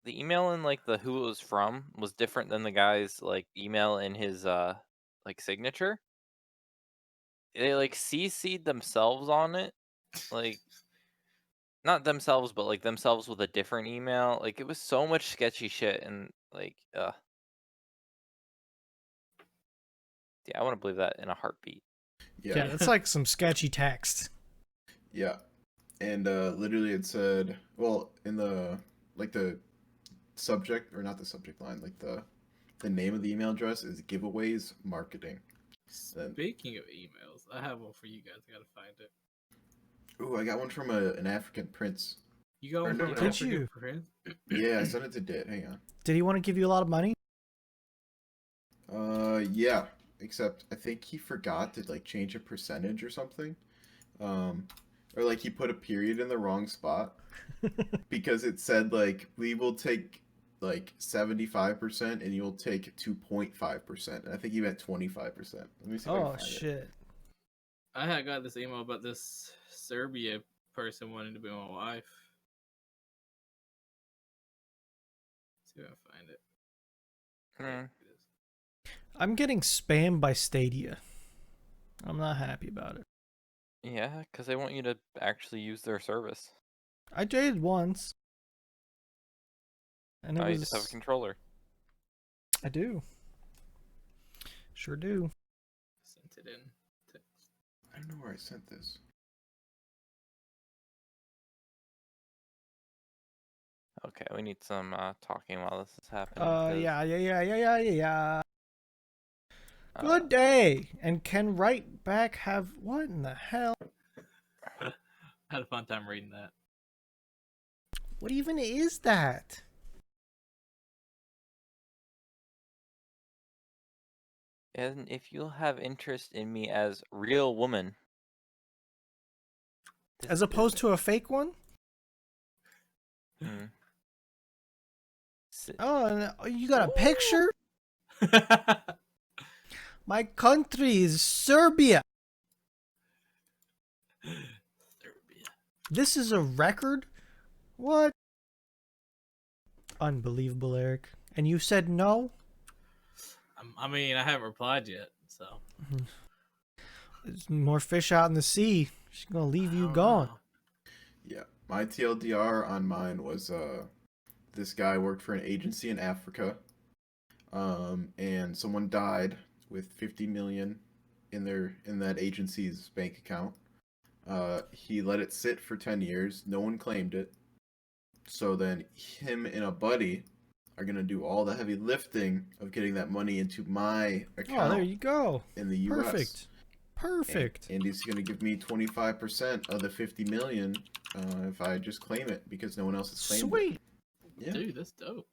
email and like the who it was from was different than the guy's like email in his like signature. They like CC'd themselves on it, like not themselves, but like themselves with a different email. Like it was so much sketchy shit, and like, yeah, I want to believe that in a heartbeat. Yeah, Yeah, that's like some sketchy text. yeah, and literally it said, well, in the like the subject or not the subject line, like the name of the email address is giveaways marketing. Then, Speaking of emails, I have one for you guys. I gotta find it. ooh, I got one from an African prince. You got Or one no, from no. Did you? Prince? Yeah, I sent it to Dit. Hang on. Did he want to give you a lot of money? Yeah. Except I think he forgot to like change a percentage or something. Or like he put a period in the wrong spot because it said like we will take like 75% and you'll take 2.5%. And I think he meant 25%. Let me see if I can Oh find it. shit. I had got this email about this Serbia person wanting to be my wife. See if I can find it. Hmm. There it is. I'm getting spammed by Stadia. I'm not happy about it. Yeah, because they want you to actually use their service. I did once. And it Now was you just have a controller. I do. Sure do. Sent it in. Text. I don't know where I sent this. Okay, we need some talking while this is happening. 'cause, Yeah. uh, Good day. And can right back have what in the hell? I had a fun time reading that. What even is that? And if you'll have interest in me as real woman. As opposed to a fake one? Hmm. Oh, and you got a picture? Serbia. My country is Serbia. This is a record? What? Unbelievable, Eric. And you said no? I mean, I haven't replied yet, so. There's more fish out in the sea. She's gonna leave I you don't gone. know. Yeah. My TLDR on mine was this guy worked for an agency in Africa. And someone died with 50 million in that agency's bank account. He let it sit for 10 years. No one claimed it. So then him and a buddy are gonna do all the heavy lifting of getting that money into my account Oh, there you go. in the U.S. Perfect. Perfect. And he's gonna give me 25% of the 50 million if I just claim it because no one else has claimed Sweet. it. Yeah. Dude, that's dope.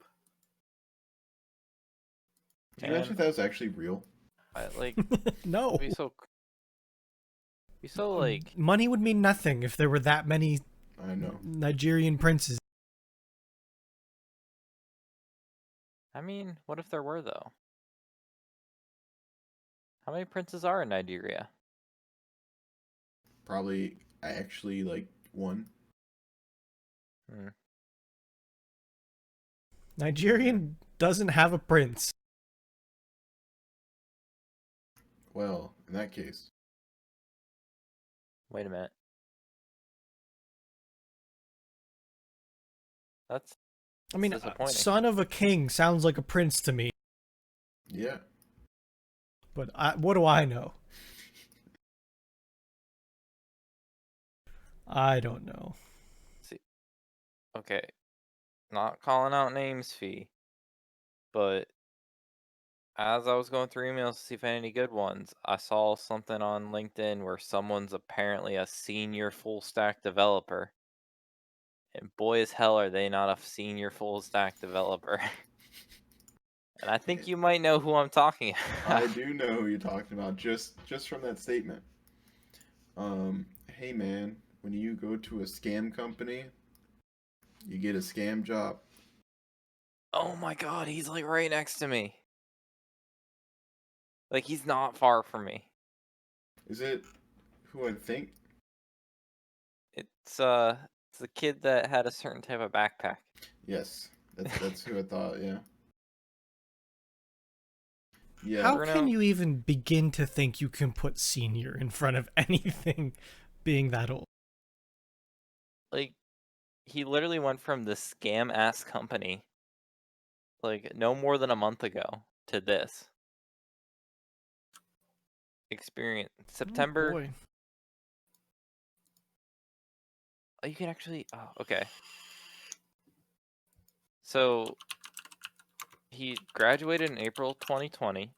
Do you imagine if that was actually real? I like No. be so like Money would mean nothing if there were that many I know. Nigerian princes. I mean, what if there were though? How many princes are in Nigeria? Probably actually like one. Hmm. Nigerian doesn't have a prince. Well, in that case, Wait a minute. That's I mean, disappointing. son of a king sounds like a prince to me, yeah. but what do I know? I don't know. See, okay, not calling out names, Fee, but as I was going through emails to see if I had any good ones, I saw something on LinkedIn where someone's apparently a senior full stack developer. And boy as hell are they not a senior full stack developer. And I think you might know who I'm talking about. I do know who you're talking about just from that statement. Hey man, when you go to a scam company, you get a scam job. Oh my god, he's like right next to me. Like he's not far from me. Is it who I think? It's it's the kid that had a certain type of backpack. Yes, that's who I thought. Yeah. Yeah. How Bruno, can you even begin to think you can put senior in front of anything being that old? like he literally went from this scam ass company like no more than a month ago to this. Experience Oh, September. boy. Oh, you can actually. Oh, okay. So he graduated in April 2020.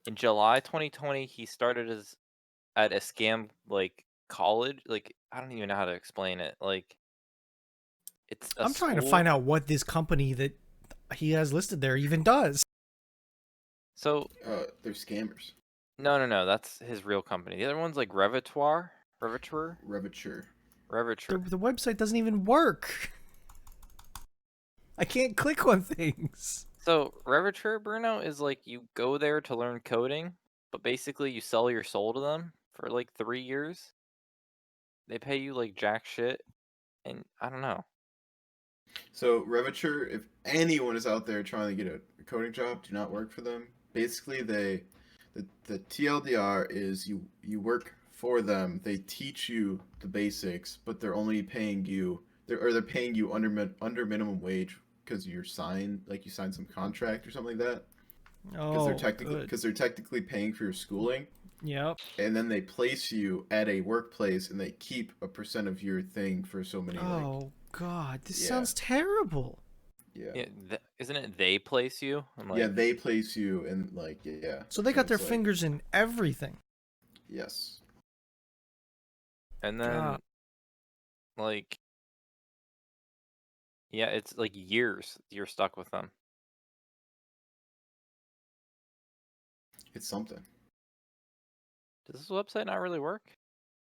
In July 2020, he started as at a scam like college. Like I don't even know how to explain it. Like it's a I'm trying to school. find out what this company that he has listed there even does. So They're scammers. no, that's his real company. The other one's like Revitoire, Revature. The website doesn't even work. I can't click on things. So Reviture, Bruno, is like you go there to learn coding, but basically you sell your soul to them for like 3 years. They pay you like jack shit, and I don't know. So Revature, if anyone is out there trying to get a coding job, do not work for them. Basically, the TLDR is you work for them. They teach you the basics, but they're only paying you they're paying you under minimum wage because you signed some contract or something like that. Because Oh, good. they're technically paying for your schooling, Yep. and then they place you at a workplace and they keep a percent of your thing for so many Oh, God. This Yeah. sounds terrible. Yeah, isn't it they place you? I'm like, yeah, they place you and So they got their it's like- fingers in everything. Yes. and then God. like, yeah, it's like years you're stuck with them. It's something. Does this website not really work?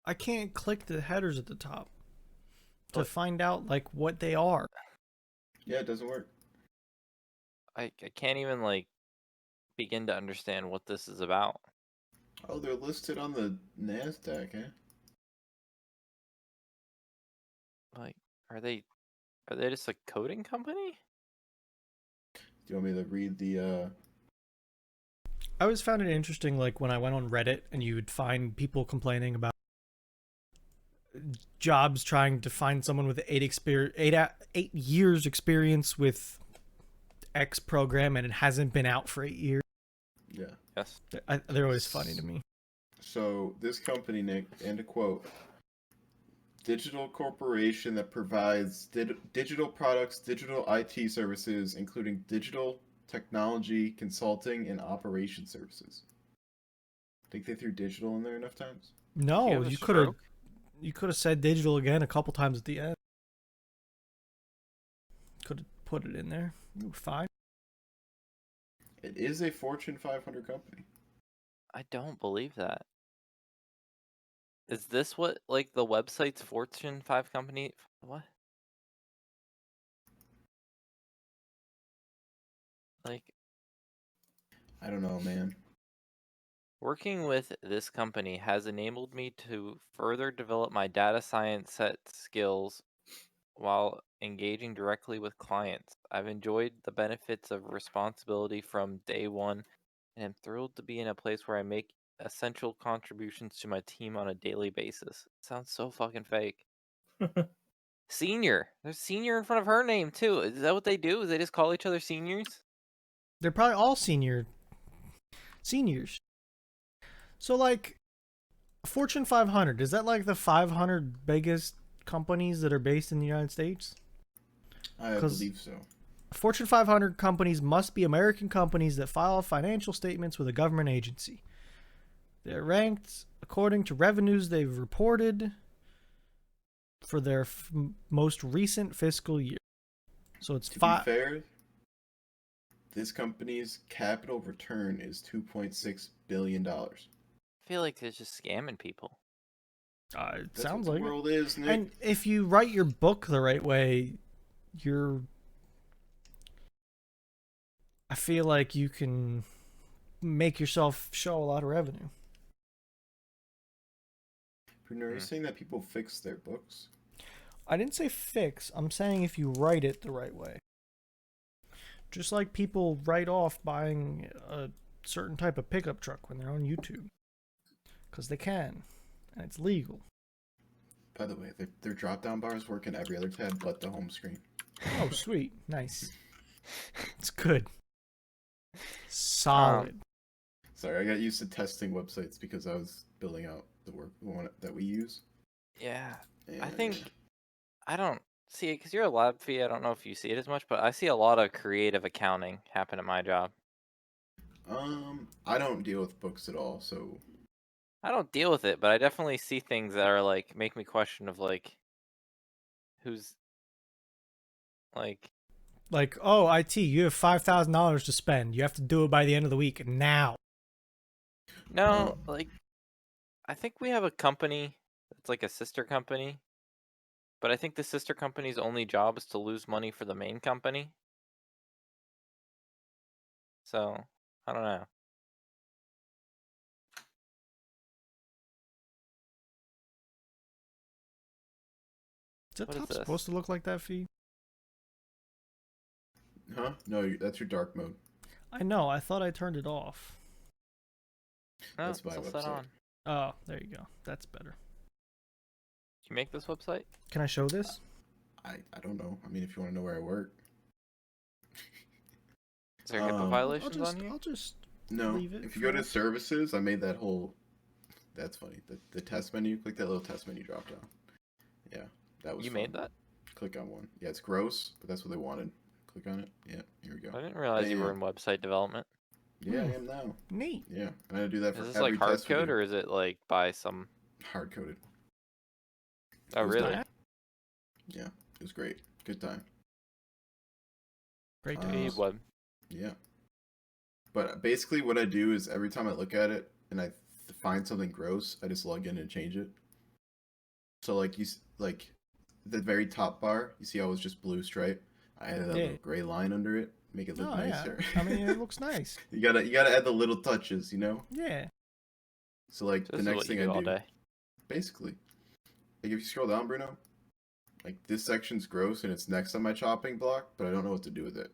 I can't click the headers at the top to What? find out like what they are. Yeah, it doesn't work. I can't even like begin to understand what this is about. Oh, they're listed on the NASDAQ, eh? Like, are they just a coding company? Do you want me to read the I always found it interesting, like when I went on Reddit and you would find people complaining about jobs trying to find someone with 8 years experience with X program and it hasn't been out for 8 years. Yeah. Yes. They're always funny to me. So this company, Nick, and to quote, digital corporation that provides digital products, digital IT services, including digital technology, consulting, and operation services. Think they threw digital in there enough times? Do you No, have a you could have. stroke? You could have said digital again a couple times at the end. Could have put it in there. You were fine. It is a Fortune 500 company. I don't believe that. Is this what like the website's Fortune 5 company? What? Like I don't know, man. working with this company has enabled me to further develop my data science set skills while engaging directly with clients. I've enjoyed the benefits of responsibility from day one and am thrilled to be in a place where I make essential contributions to my team on a daily basis. Sounds so fucking fake. Senior. There's senior in front of her name too. Is that what they do? Is they just call each other seniors? They're probably all seniors. So like, Fortune 500, is that like the 500 biggest companies that are based in the United States? I 'Cause- believe so. Fortune 500 companies must be American companies that file financial statements with a government agency. They're ranked according to revenues they've reported for their most recent fiscal year. So it's To be fair, this company's capital return is $2.6 billion. I feel like they're just scamming people. It That's sounds what like the it. world is, Nick. And if you write your book the right way, I feel like you can make yourself show a lot of revenue. Bruno, are you saying that people fix their books? I didn't say fix. I'm saying if you write it the right way. Just like people write off buying a certain type of pickup truck when they're on YouTube. Because they can. And it's legal. By the way, their drop-down bars work in every other tab but the home screen. Oh, sweet. Nice. It's good. Solid. Sorry, I got used to testing websites because I was building out the one that we use. Yeah. I And think I don't see it because you're a lab fee. I don't know if you see it as much, but I see a lot of creative accounting happen at my job. I don't deal with books at all, so I don't deal with it, but I definitely see things that are like make me question of like who's like Like, oh, IT, you have $5,000 to spend. You have to do it by the end of the week now. no, like I think we have a company that's like a sister company, but I think the sister company's only job is to lose money for the main company. So, I don't know. Is that What is top this? supposed to look like that, Fee? huh? No, that's your dark mode. I know. I thought I turned it off. No, That's my it's all set website. on. Oh, there you go. That's better. Did you make this website? Can I show this? I don't know. I mean, if you want to know where I work. Is there HIPAA Um, violations on here? I'll just No. leave it If you for go to now. services, I made that whole. That's funny. The test menu. Click that little test menu drop down. Yeah, that was. You fun. made that? Click on one. Yeah, it's gross, but that's what they wanted. Click on it. Yeah, here we go. I didn't realize you were in Bam. website development. Yeah, I am now. Neat. Yeah, I'm gonna do that for Is this every like hard test we code do. or is it like by some? Hard coded. Oh, It was really? dope. Yeah, it was great. Good time. Great Uh, We need times. web. Yeah. But basically, what I do is every time I look at it and I find something gross, I just log in and change it. So like like the very top bar, you see how it was just blue stripe. I added that Yeah. little gray line under it, make it look Oh, yeah. nicer. I mean, it looks nice. you gotta add the little touches, you know. Yeah. So like So the this is next what you thing do I all do, day. basically, like if you scroll down, Bruno, like this section's gross and it's next on my chopping block, but I don't know what to do with it.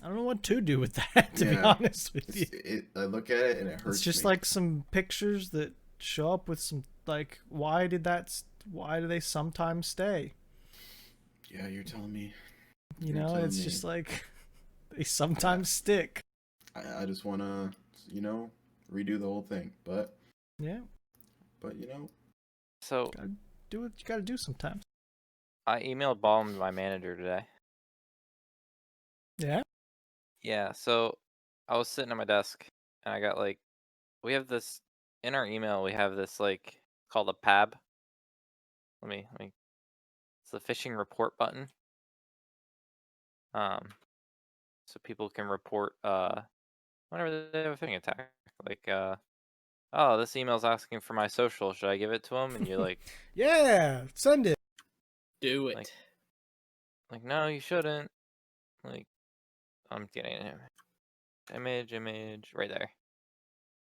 I don't know what to do with that, to be Yeah. honest with you. I look at it and it hurts. It's just me. like some pictures that show up with some, like, why do they sometimes stay? Yeah, you're telling me. You You're know, telling it's me. just like, they sometimes stick. I just want to, redo the whole thing. But Yeah. So Do what you gotta do sometimes. I emailed Baum, my manager, today. Yeah? Yeah, so I was sitting at my desk and I got like we have this in our email. We have this like called a PAB. Let me. It's the phishing report button. So people can report whenever they have a phishing attack. Like oh, this email's asking for my social. Should I give it to them? And you're like, Yeah, send it. Do it. like no, you shouldn't. Like I'm getting it. Image, right there.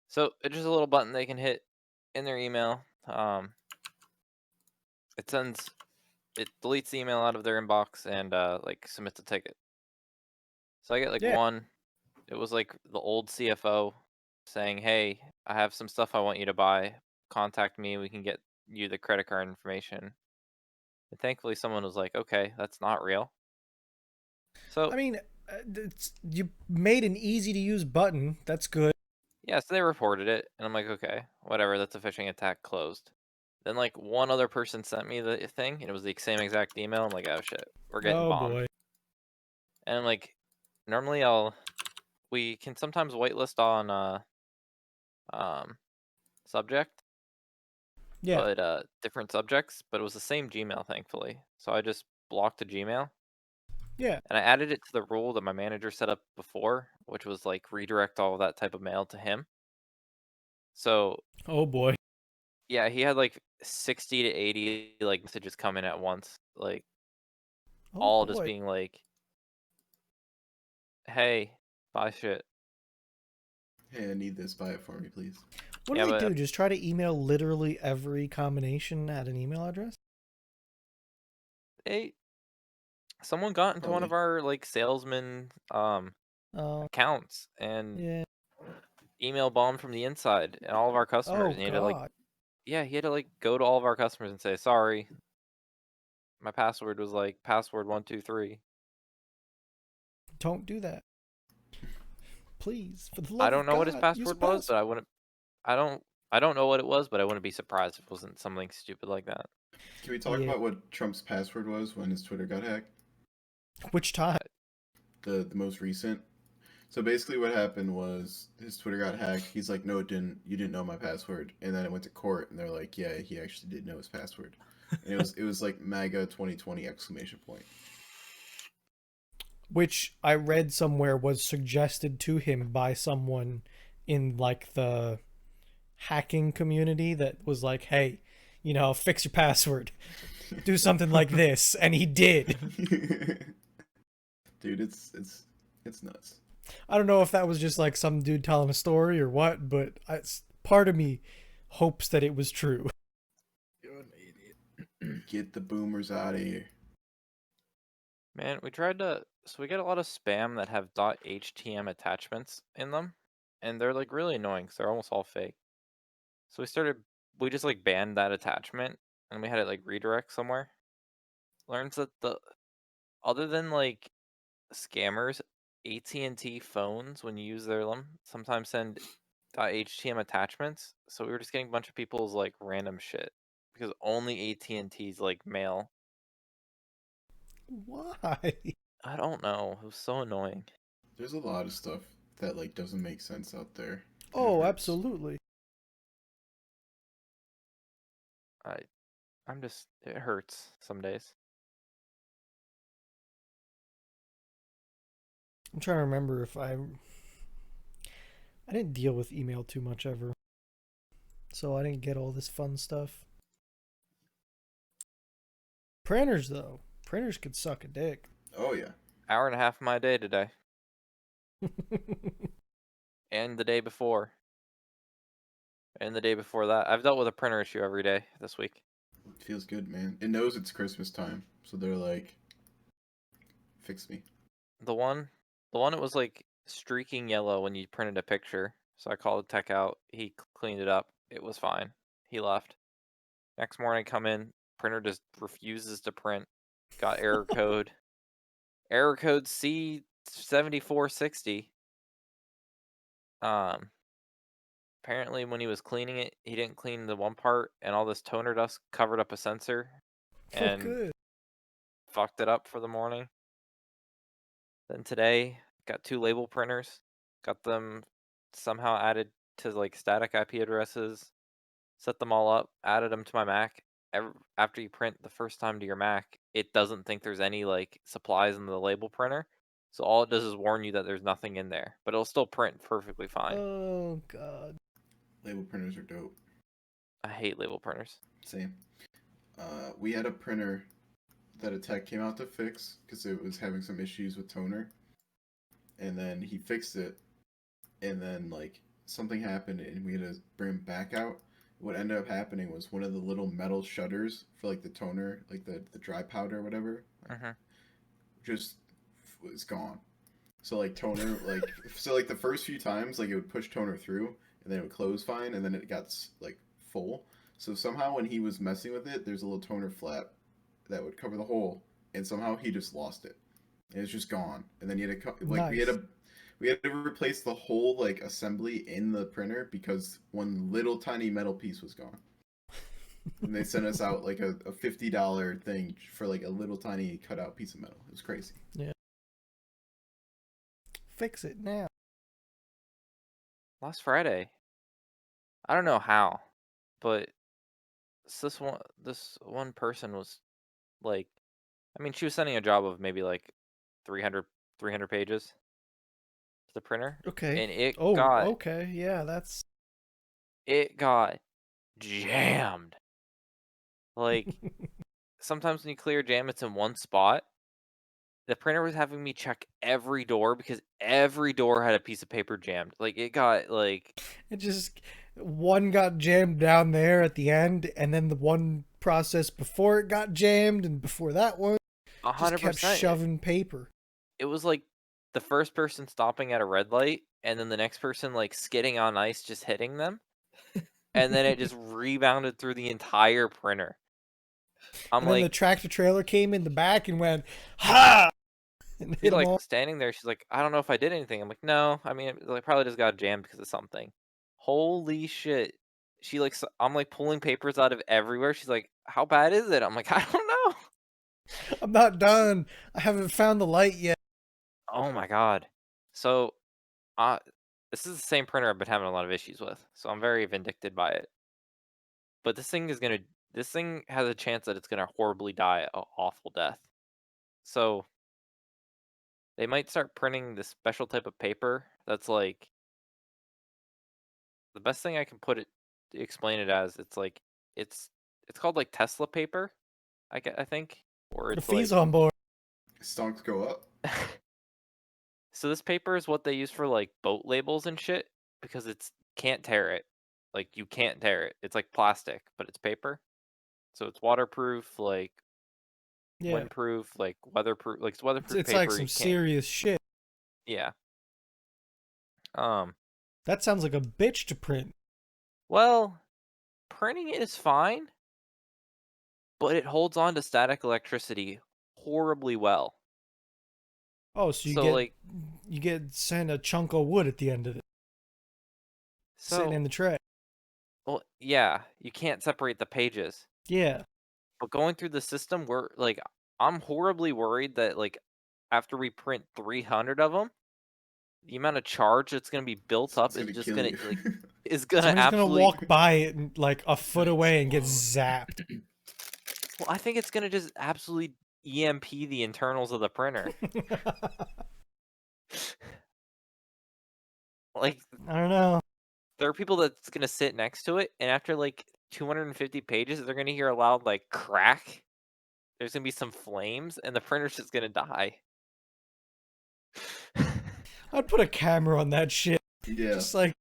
So it's just a little button they can hit in their email. It deletes the email out of their inbox and like submits a ticket. So I get like Yeah. one. It was like the old CFO saying, "Hey, I have some stuff I want you to buy. Contact me. We can get you the credit card information." And thankfully, someone was like, "Okay, that's not real." So I mean, you made an easy to use button. That's good. yeah, so they reported it, and I'm like, "Okay, whatever. That's a phishing attack. Closed." Then like one other person sent me the thing, and it was the same exact email. I'm like, "Oh shit, we're getting Oh bombed." boy. And I'm like, normally we can sometimes whitelist on subject, Yeah. but different subjects, but it was the same Gmail, thankfully. So I just blocked the Gmail Yeah. and I added it to the rule that my manager set up before, which was like redirect all of that type of mail to him. So Oh boy. yeah, he had like 60 to 80 like messages come in at once, like Oh all just boy. being like, "Hey, buy shit." Hey, I need this. Buy it for me, please. What Yeah, do they but do? Just try to email literally every combination at an email address? hey, someone got into one Probably. of our like salesman Oh, accounts and yeah. email bombed from the inside and all of our customers, Oh and he had to like, god. yeah, he had to like go to all of our customers and say, "Sorry, my password was like password 123." Don't do that. Please, for the I love don't of know what his God, use a password was, pass. but I don't I don't know what it was, but I wouldn't be surprised if it wasn't something stupid like that. Can we talk Yeah. about what Trump's password was when his Twitter got hacked? Which time? The most recent. So basically, what happened was his Twitter got hacked. He's like, "No, it didn't. You didn't know my password." And then it went to court, and they're like, "Yeah, he actually did know his password." And it was like MAGA 2020 exclamation point. Which I read somewhere was suggested to him by someone in like the hacking community that was like, "Hey, fix your password. Do something like this." And he did. Dude, it's nuts. I don't know if that was just like some dude telling a story or what, but part of me hopes that it was true. You're an idiot. Get the boomers out of here. Man, we get a lot of spam that have .htm attachments in them, and they're like really annoying because they're almost all fake. So we just like banned that attachment, and we had it like redirect somewhere. Learns that other than like scammers, AT&T phones, when you use them, sometimes send .htm attachments. So we were just getting a bunch of people's like random shit because only AT&T's like mail. Why? I don't know. It was so annoying. There's a lot of stuff that like doesn't make sense out there. And it Oh, hurts. absolutely. It hurts some days. I'm trying to remember if I didn't deal with email too much ever. So I didn't get all this fun stuff. Printers though. Printers could suck a dick. Oh yeah. Hour and a half of my day today, and the day before, and the day before that. I've dealt with a printer issue every day this week. Feels good, man. It knows it's Christmas time, so they're like, "Fix me." The one, it was like streaking yellow when you printed a picture. So I called the tech out. He cleaned it up. It was fine. He left. Next morning, I come in. Printer just refuses to print. Got error code. Error code C7460. Apparently when he was cleaning it, he didn't clean the one part, and all this toner dust covered up a sensor Oh, and good. fucked it up for the morning. Then today, got 2 label printers. Got them somehow added to like static IP addresses, set them all up, added them to my Mac. After you print the first time to your Mac, it doesn't think there's any like supplies in the label printer. So all it does is warn you that there's nothing in there, but it'll still print perfectly fine. Oh god. Label printers are dope. I hate label printers. Same. We had a printer that a tech came out to fix because it was having some issues with toner, and then he fixed it, and then like something happened and we had to bring him back out. What ended up happening was one of the little metal shutters for like the toner, like the dry powder or whatever, just was gone. So like toner, like the first few times, like it would push toner through, and then it would close fine, and then it got like full. So somehow when he was messing with it, there's a little toner flap that would cover the hole, and somehow he just lost it. And it's just gone. And then you had to like Nice. we had to replace the whole like assembly in the printer because one little tiny metal piece was gone. And they sent us out like a $50 thing for like a little tiny cutout piece of metal. It was crazy. Yeah. Fix it now. Last Friday. I don't know how, but this one person was like, I mean, she was sending a job of maybe like 300 pages to the printer, Okay. and it Oh, got okay. Yeah, that's jammed. Like sometimes when you clear a jam, it's in one spot. The printer was having me check every door because every door had a piece of paper jammed. Like it got like it just one got jammed down there at the end, and then the one process before it got jammed, and before that one just kept 100%. shoving paper. It was like the first person stopping at a red light, and then the next person like skidding on ice, just hitting them, and then it just rebounded through the entire printer. I'm And then the like, tractor trailer came in the back and went, ha! And hit she's them like all. standing there. She's like, I don't know if I did anything. I'm like, no. I mean, it like probably just got jammed because of something. Holy shit! She like, I'm like pulling papers out of everywhere. She's like, how bad is it? I'm like, I don't know. I'm not done. I haven't found the light yet. Oh my god. So, uh, this is the same printer I've been having a lot of issues with. So I'm very vindicted by it. But this thing has a chance that it's gonna horribly die an awful death. So they might start printing this special type of paper that's like the best thing I can explain it as. It's like it's it's called like Tesla paper, I think, or The it's fees like on board. Stonks go up. so this paper is what they use for like boat labels and shit because it's can't tear it. Like you can't tear it. It's like plastic, but it's paper. So it's waterproof, like Yeah. windproof, like weatherproof, like it's weatherproof It's like paper. some You can't. serious shit. Yeah. That sounds like a bitch to print. Well, printing it is fine, but it holds on to static electricity horribly well. Oh, so So like, you get sent a chunk of wood at the end of it, sitting in so the tray. well, yeah, you can't separate the pages. Yeah. But going through the system, I'm horribly worried that like after we print 300 of them, the amount of charge that's going to be built up It's is gonna just kill going you. to like is going to Somebody's gonna absolutely. walk by it and, like a foot Gonna away and get explode. zapped. Well, I think it's going to just absolutely EMP the internals of the printer. Like I don't know. there are people that's going to sit next to it, and after like 250 pages, they're going to hear a loud like crack. There's going to be some flames, and the printer's just going to die. I'd put a camera on that shit. Yeah. Just like,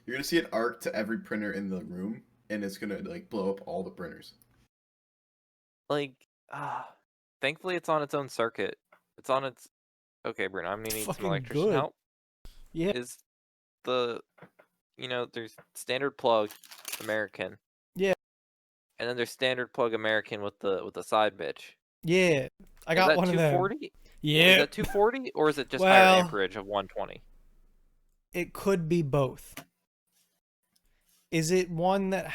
You're gonna see an arc to every printer in the room, and it's gonna like blow up all the printers. Like, thankfully it's on its own circuit. It's on its. Okay, Bruno, I'm gonna need some fucking electrician good. help. Yeah. Is there's standard plug American. Yeah. And then there's standard plug American with the side bitch. Yeah. I Is got that one of them. 240? Yeah. Is that 240 or is it just Well, higher amperage of 120? It could be both. Is it one that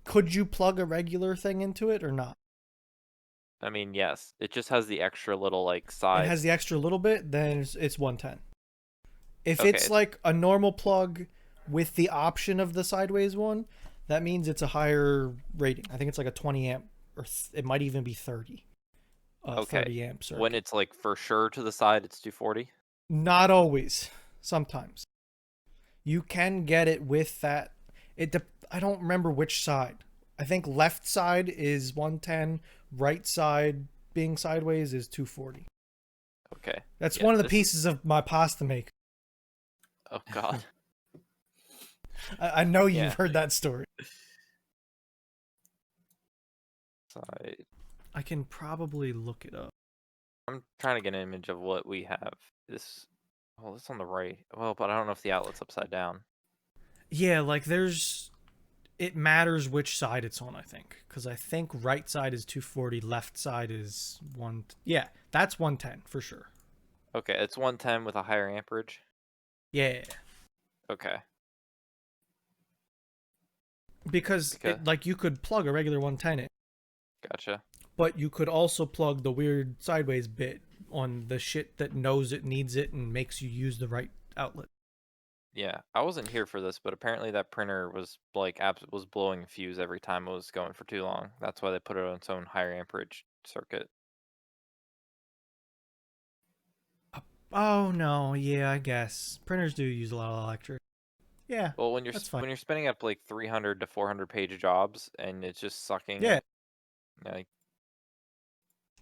could you plug a regular thing into it or not? I mean, yes. It just has the extra little like It side. has the extra little bit, then it's 110. If Okay, it's like a normal plug with the option of the sideways one, that means it's a higher rating. I think it's like a 20 amp, or it might even be 30. Okay. 30 amp circuit. When it's like for sure to the side, it's 240. Not always. Sometimes. You can get it with that. I don't remember which side. I think left side is 110. Right side, being sideways, is 240. Okay. That's Yeah, one of the this- pieces of my pasta maker. Oh God. I know you've Yeah. heard that story. Side. I can probably look it up. I'm trying to get an image of what we have. This. Oh, it's on the right. Well, but I don't know if the outlet's upside down. Yeah, like it matters which side it's on, I think. Because I think right side is 240, left side is yeah, that's 110 for sure. Okay, it's 110 with a higher amperage. Yeah. Okay. Because Okay. like you could plug a regular 110 in, Gotcha. but you could also plug the weird sideways bit on the shit that knows it needs it and makes you use the right outlet. Yeah, I wasn't here for this, but apparently that printer was like was blowing a fuse every time it was going for too long. That's why they put it on its own higher amperage circuit. Oh no, yeah, I guess printers do use a lot of electric. Yeah, Well, when you're that's fine. when you're spinning up like 300 to 400 page jobs and it's just sucking. Yeah. Like,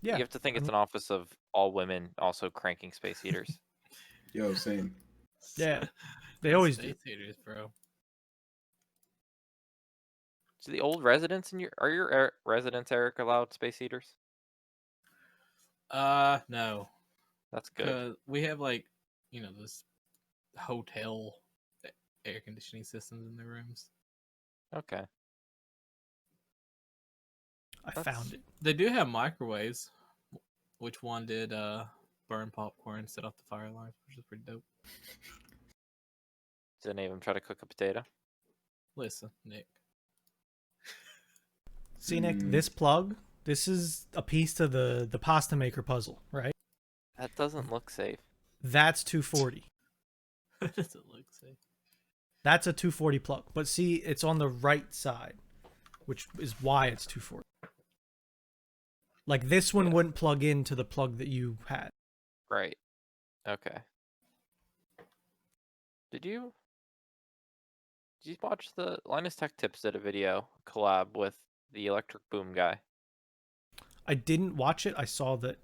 Yeah, you have to think I it's mean- an office of all women also cranking space heaters. Yo, same. Yeah, they always do. Space heaters, bro. So the old residents in your residents, Eric, allowed space heaters? No, That's good. because we have like, this hotel air conditioning systems in the rooms. Okay. I That's- found it. They do have microwaves, which one did burn popcorn and set off the fire alarms, which is pretty dope. Did any of them try to cook a potato? Listen, Nick. See, Nick, Hmm. this plug, this is a piece to the pasta maker puzzle, right? That doesn't look safe. That's 240. Does it look safe? That's a 240 plug. But see, it's on the right side, which is why it's 240. Like this one wouldn't plug into the plug that you had. Right. Okay. Did you watch the Linus Tech Tips did a video collab with the electric boom guy? I didn't watch it. I saw that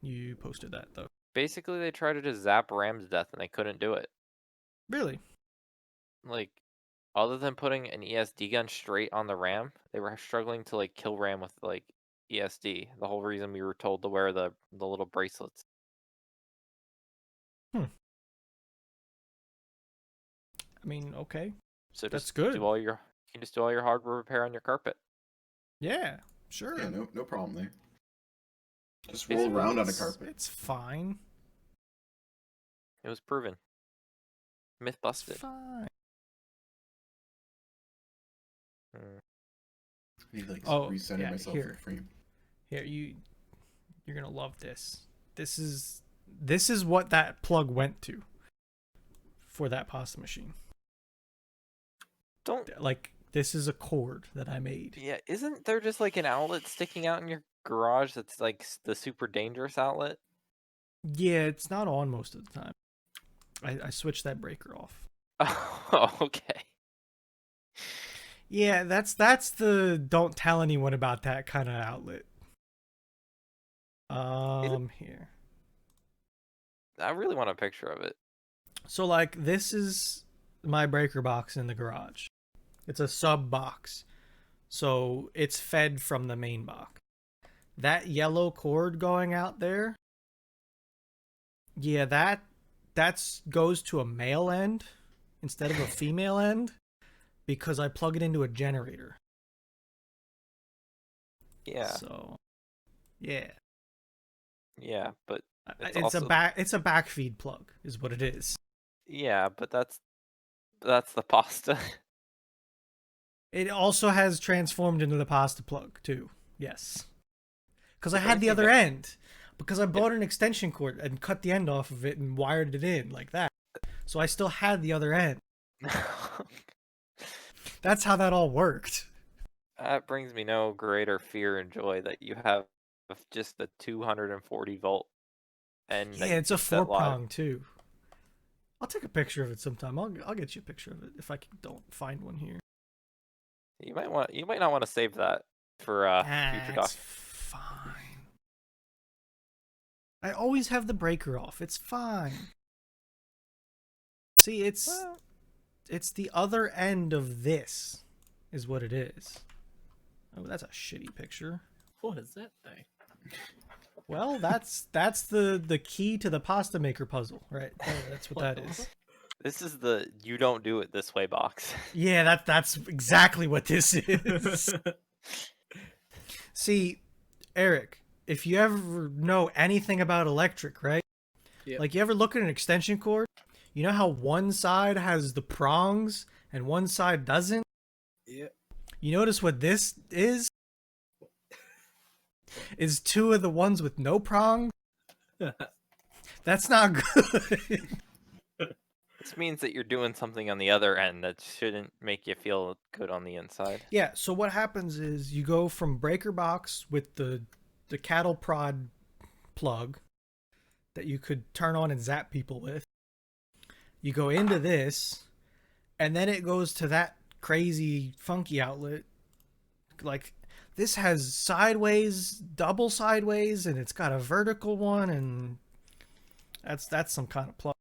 you posted that though. Basically, they tried to just zap RAM to death and they couldn't do it. Really? Like, other than putting an ESD gun straight on the RAM, they were struggling to like kill RAM with like ESD. The whole reason we were told to wear the little bracelets. I mean, okay. So That's just good. do all your you can just do all your hardware repair on your carpet. Yeah, sure. Yeah, no problem there. Just Basically, roll around on a It's- carpet. It's fine. It was proven. Myth It's busted. fine. Hmm. I need to like Oh, recenter yeah, myself here. in the frame. Here, you're gonna love this. This is what that plug went to for that pasta machine. Don't. Like, this is a cord that I made. Yeah, isn't there just like an outlet sticking out in your garage that's like the super dangerous outlet? Yeah, it's not on most of the time. I switched that breaker off. Oh, okay. Yeah, that's the don't tell anyone about that kind of outlet. Here. I really want a picture of it. So like this is my breaker box in the garage. It's a sub box. So it's fed from the main box. That yellow cord going out there, yeah, that's goes to a male end instead of a female end because I plug it into a generator. Yeah, So yeah. yeah, but It's It's also- a backfeed plug is what it is. yeah, but that's the pasta. It also has transformed into the pasta plug too. Yes. Because I If had the anything, other end. Because I bought an extension cord and cut the end off of it and wired it in like that. So I still had the other end. That's how that all worked. That brings me no greater fear and joy that you have just a 240 volt and that Yeah, you it's a can set live. 4-prong too. I'll take a picture of it sometime. I'll get you a picture of it if don't find one here. You might not want to save that for future It's doc. fine. I always have the breaker off. It's fine. See, Well, it's the other end of this, is what it is. Oh, that's a shitty picture. What is that thing? Well, that's the key to the pasta maker puzzle, right? That's what that is. this is the you don't do it this way box. Yeah, that's exactly what this is. See, Eric, if you ever know anything about electric, right? Yep. Like you ever look at an extension cord, you know how one side has the prongs and one side doesn't? Yep. You notice what this is? Is two of the ones with no prongs? That's not good. This means that you're doing something on the other end that shouldn't make you feel good on the inside. Yeah, so what happens is you go from breaker box with the cattle prod plug that you could turn on and zap people with. You go into this, and then it goes to that crazy funky outlet. Like this has sideways, double sideways, and it's got a vertical one, and that's some kind of plug.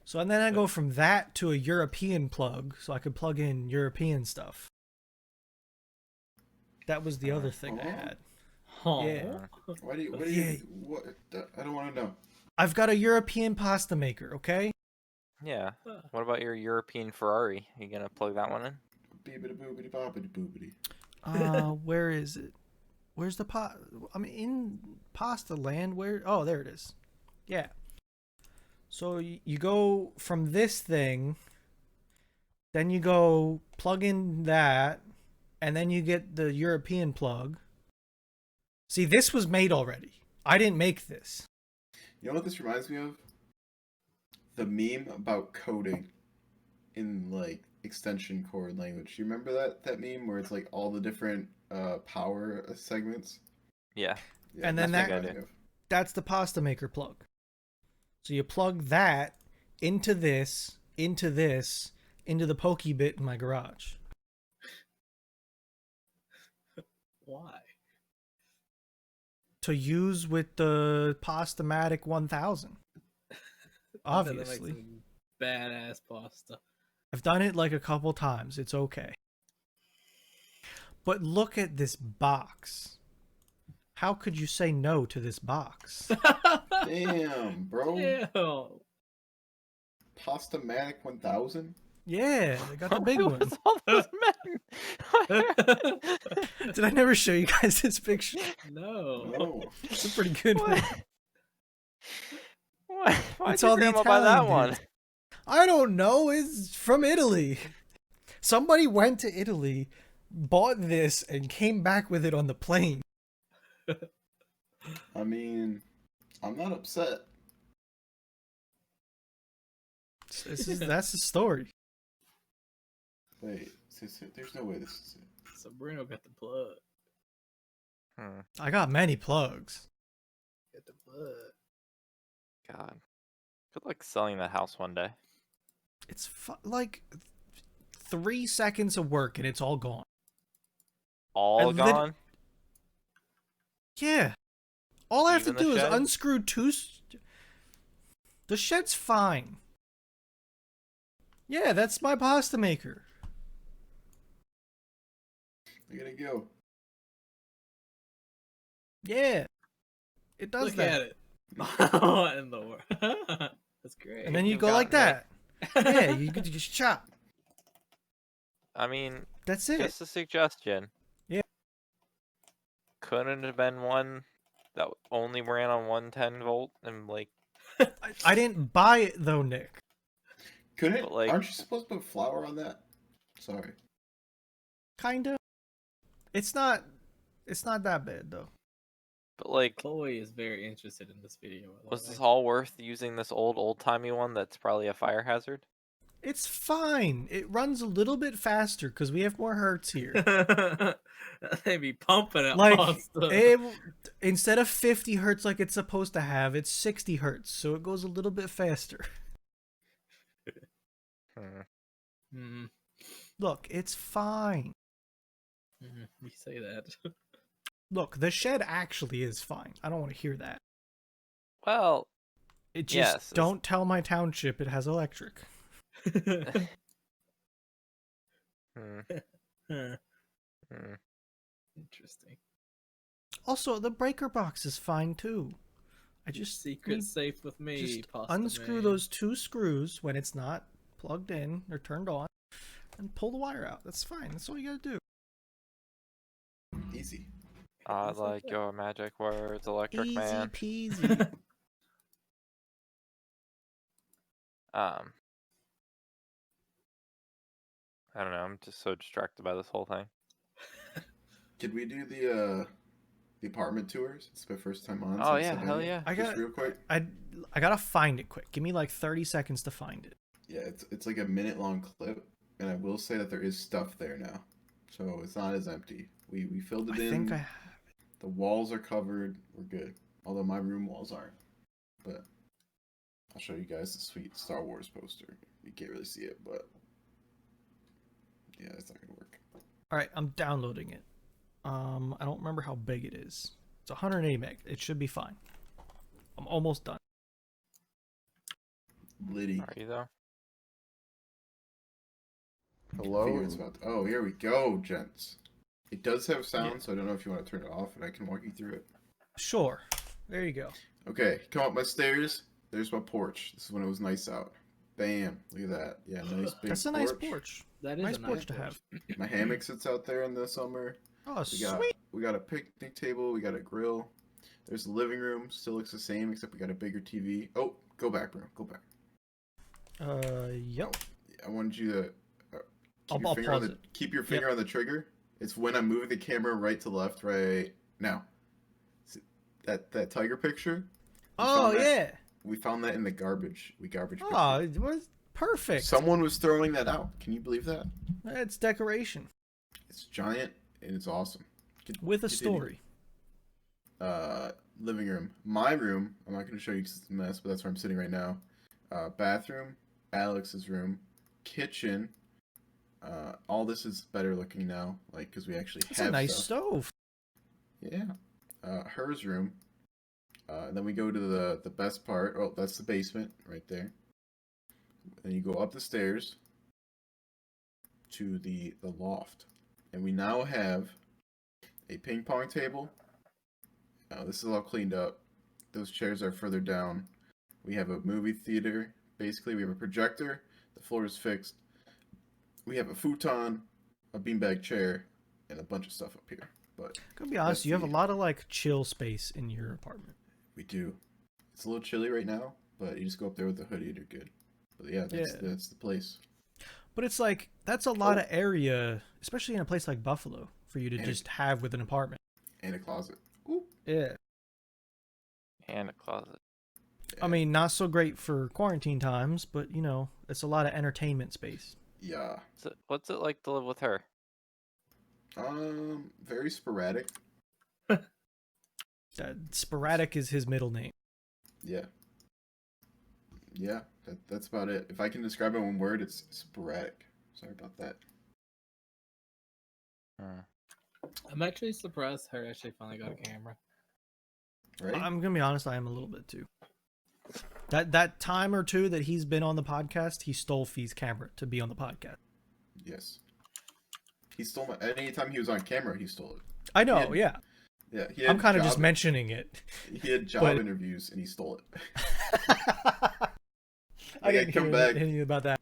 So and then I go from that to a European plug, so I could plug in European stuff. That was the other thing I had. Oh. Yeah. What do you? What? I don't want to know. I've got a European pasta maker, okay? Yeah. What about your European Ferrari? You gonna plug that one in? Beebity boobity bobbity boobity. Where is it? Where's the pot? I'm in pasta land. Where? Oh, there it is. Yeah. So you go from this thing, then you go plug in that, and then you get the European plug. See, this was made already. I didn't make this. You know what this reminds me of? The meme about coding in like extension cord language. You remember that meme where it's like all the different power segments? Yeah. Yeah, And then that's what that- it reminds me of. That's the pasta maker plug. So you plug that into this, into the pokey bit in my garage. Why? To use with the Pastamatic 1000. I bet that makes Obviously. some badass pasta. I've done it like a couple times. It's okay. But look at this box. How could you say no to this box? Damn, bro. Ew. Pastamatic 1000? Yeah, they got the big What one. was all those men? Did I never show you guys this picture? No. No. It's a pretty good one. Why'd It's your all the grandma buy that Italian one? dudes. I don't know. It's from Italy. Somebody went to Italy, bought this, and came back with it on the plane. I mean, I'm not upset. That's the story. Wait, there's no way this is it. Sabrina got the plug. Hmm, I got many plugs. Got the plug. God. Good luck selling that house one day. It's like 3 seconds of work and it's all gone. All lit- gone? Yeah. All I have Even to the do is shed? unscrew two. The shed's fine. Yeah, that's my pasta maker. I gotta go. Yeah. It does Look that. at it. What in the world? That's great. And then you You've go like gotten that. Yeah, you could just chop. I mean, That's it. just a suggestion. Yeah. Couldn't have been one that only ran on 110 volt and like I didn't buy it though, Nick. Couldn't? But, like- Aren't you supposed to put flour on that? Sorry. Kinda. It's not that bad though. but like Chloe is very interested in this video. by the was way. this all worth using this old timey one that's probably a fire hazard? It's fine. It runs a little bit faster because we have more hertz here. They be pumping it Like, faster. instead of 50 hertz like it's supposed to have, it's 60 hertz, so it goes a little bit faster. Mm, Look, it's fine. you say that. Look, the shed actually is fine. I don't want to hear that. Well, It just yes. don't tell my township it has electric. Hmm, Huh, hmm. interesting. Also, the breaker box is fine too. I just Secret need safe with me. just Pasta unscrew man. those 2 screws when it's not plugged in or turned on and pull the wire out. That's fine. That's all you gotta do. Easy. I It's like okay. your magic words, Electric Easy Man. peasy. I don't know. I'm just so distracted by this whole thing. Could we do the apartment tours? It's my first time on. Oh so yeah, hell yeah. Just real quick. I gotta find it quick. Give me like 30 seconds to find it. Yeah, it's like a minute long clip, and I will say that there is stuff there now, so it's not as empty. We filled it I in. think I The walls are covered. We're good. Although my room walls aren't. But I'll show you guys the sweet Star Wars poster. You can't really see it, but yeah, it's not gonna work. All right, I'm downloading it. I don't remember how big it is. It's 180 meg. It should be fine. I'm almost done. Liddy. Are you though? Hello. Oh, here we go, gents. It does have sound, so I don't know if you want to turn it off, and I can walk you through it. Sure. There you go. Okay, come up my stairs. There's my porch. This is when it was nice out. Bam! Look at that. Yeah, nice big. That's a nice porch. That is Nice a porch to have. My hammock sits out there in the summer. Oh, We got sweet. we got a picnic table. We got a grill. There's the living room. Still looks the same, except we got a bigger TV. Oh, go back, bro. Go back. Yep. I wanted you to I'll pause it. keep your finger on the trigger. It's when I'm moving the camera right to left, right now. See, that tiger picture. Oh, found that- yeah. We found that in the garbage. We garbage. picked Oh, it. it was perfect. Someone was throwing that out. Can you believe that? It's decoration It's giant and it's awesome. with a Continue. story. Living room. My room. I'm not going to show you because it's a mess, but that's where I'm sitting right now. Bathroom. Alex's room. Kitchen. All this is better looking now, like because we actually It's have a nice stuff. stove. Yeah. Hers room. Then we go to the best part. Oh, that's the basement right there. Then you go up the stairs to the loft, and we now have a ping pong table. This is all cleaned up. Those chairs are further down. We have a movie theater. Basically, we have a projector. The floor is fixed. We have a futon, a beanbag chair, and a bunch of stuff up here. But Gonna be honest, that's you have a the- lot of like chill space in your apartment. we do. It's a little chilly right now, but you just go up there with the hoodie and you're good. But yeah, that's the place. But it's like that's a lot of area, especially in a place like Buffalo, for you to And just have with an apartment. And a closet. Ooh. Yeah. And a closet. I mean, not so great for quarantine times, but you know, it's a lot of entertainment space. Yeah. What's it like to live with her? Very sporadic. Sporadic is his middle name. Yeah. Yeah, that's about it. If I can describe it in one word, it's sporadic. Sorry about that. I'm actually surprised her actually finally got a camera. Right? I'm gonna be honest, I am a little bit too. That time or two that he's been on the podcast, he stole Fee's camera to be on the podcast. Yes. He stole my. Anytime he was on camera, he stole it. I know, had- yeah. Yeah, he had I'm kind of just job- mentioning it. He had job but- interviews and he stole it. I didn't come hear back. anything about that.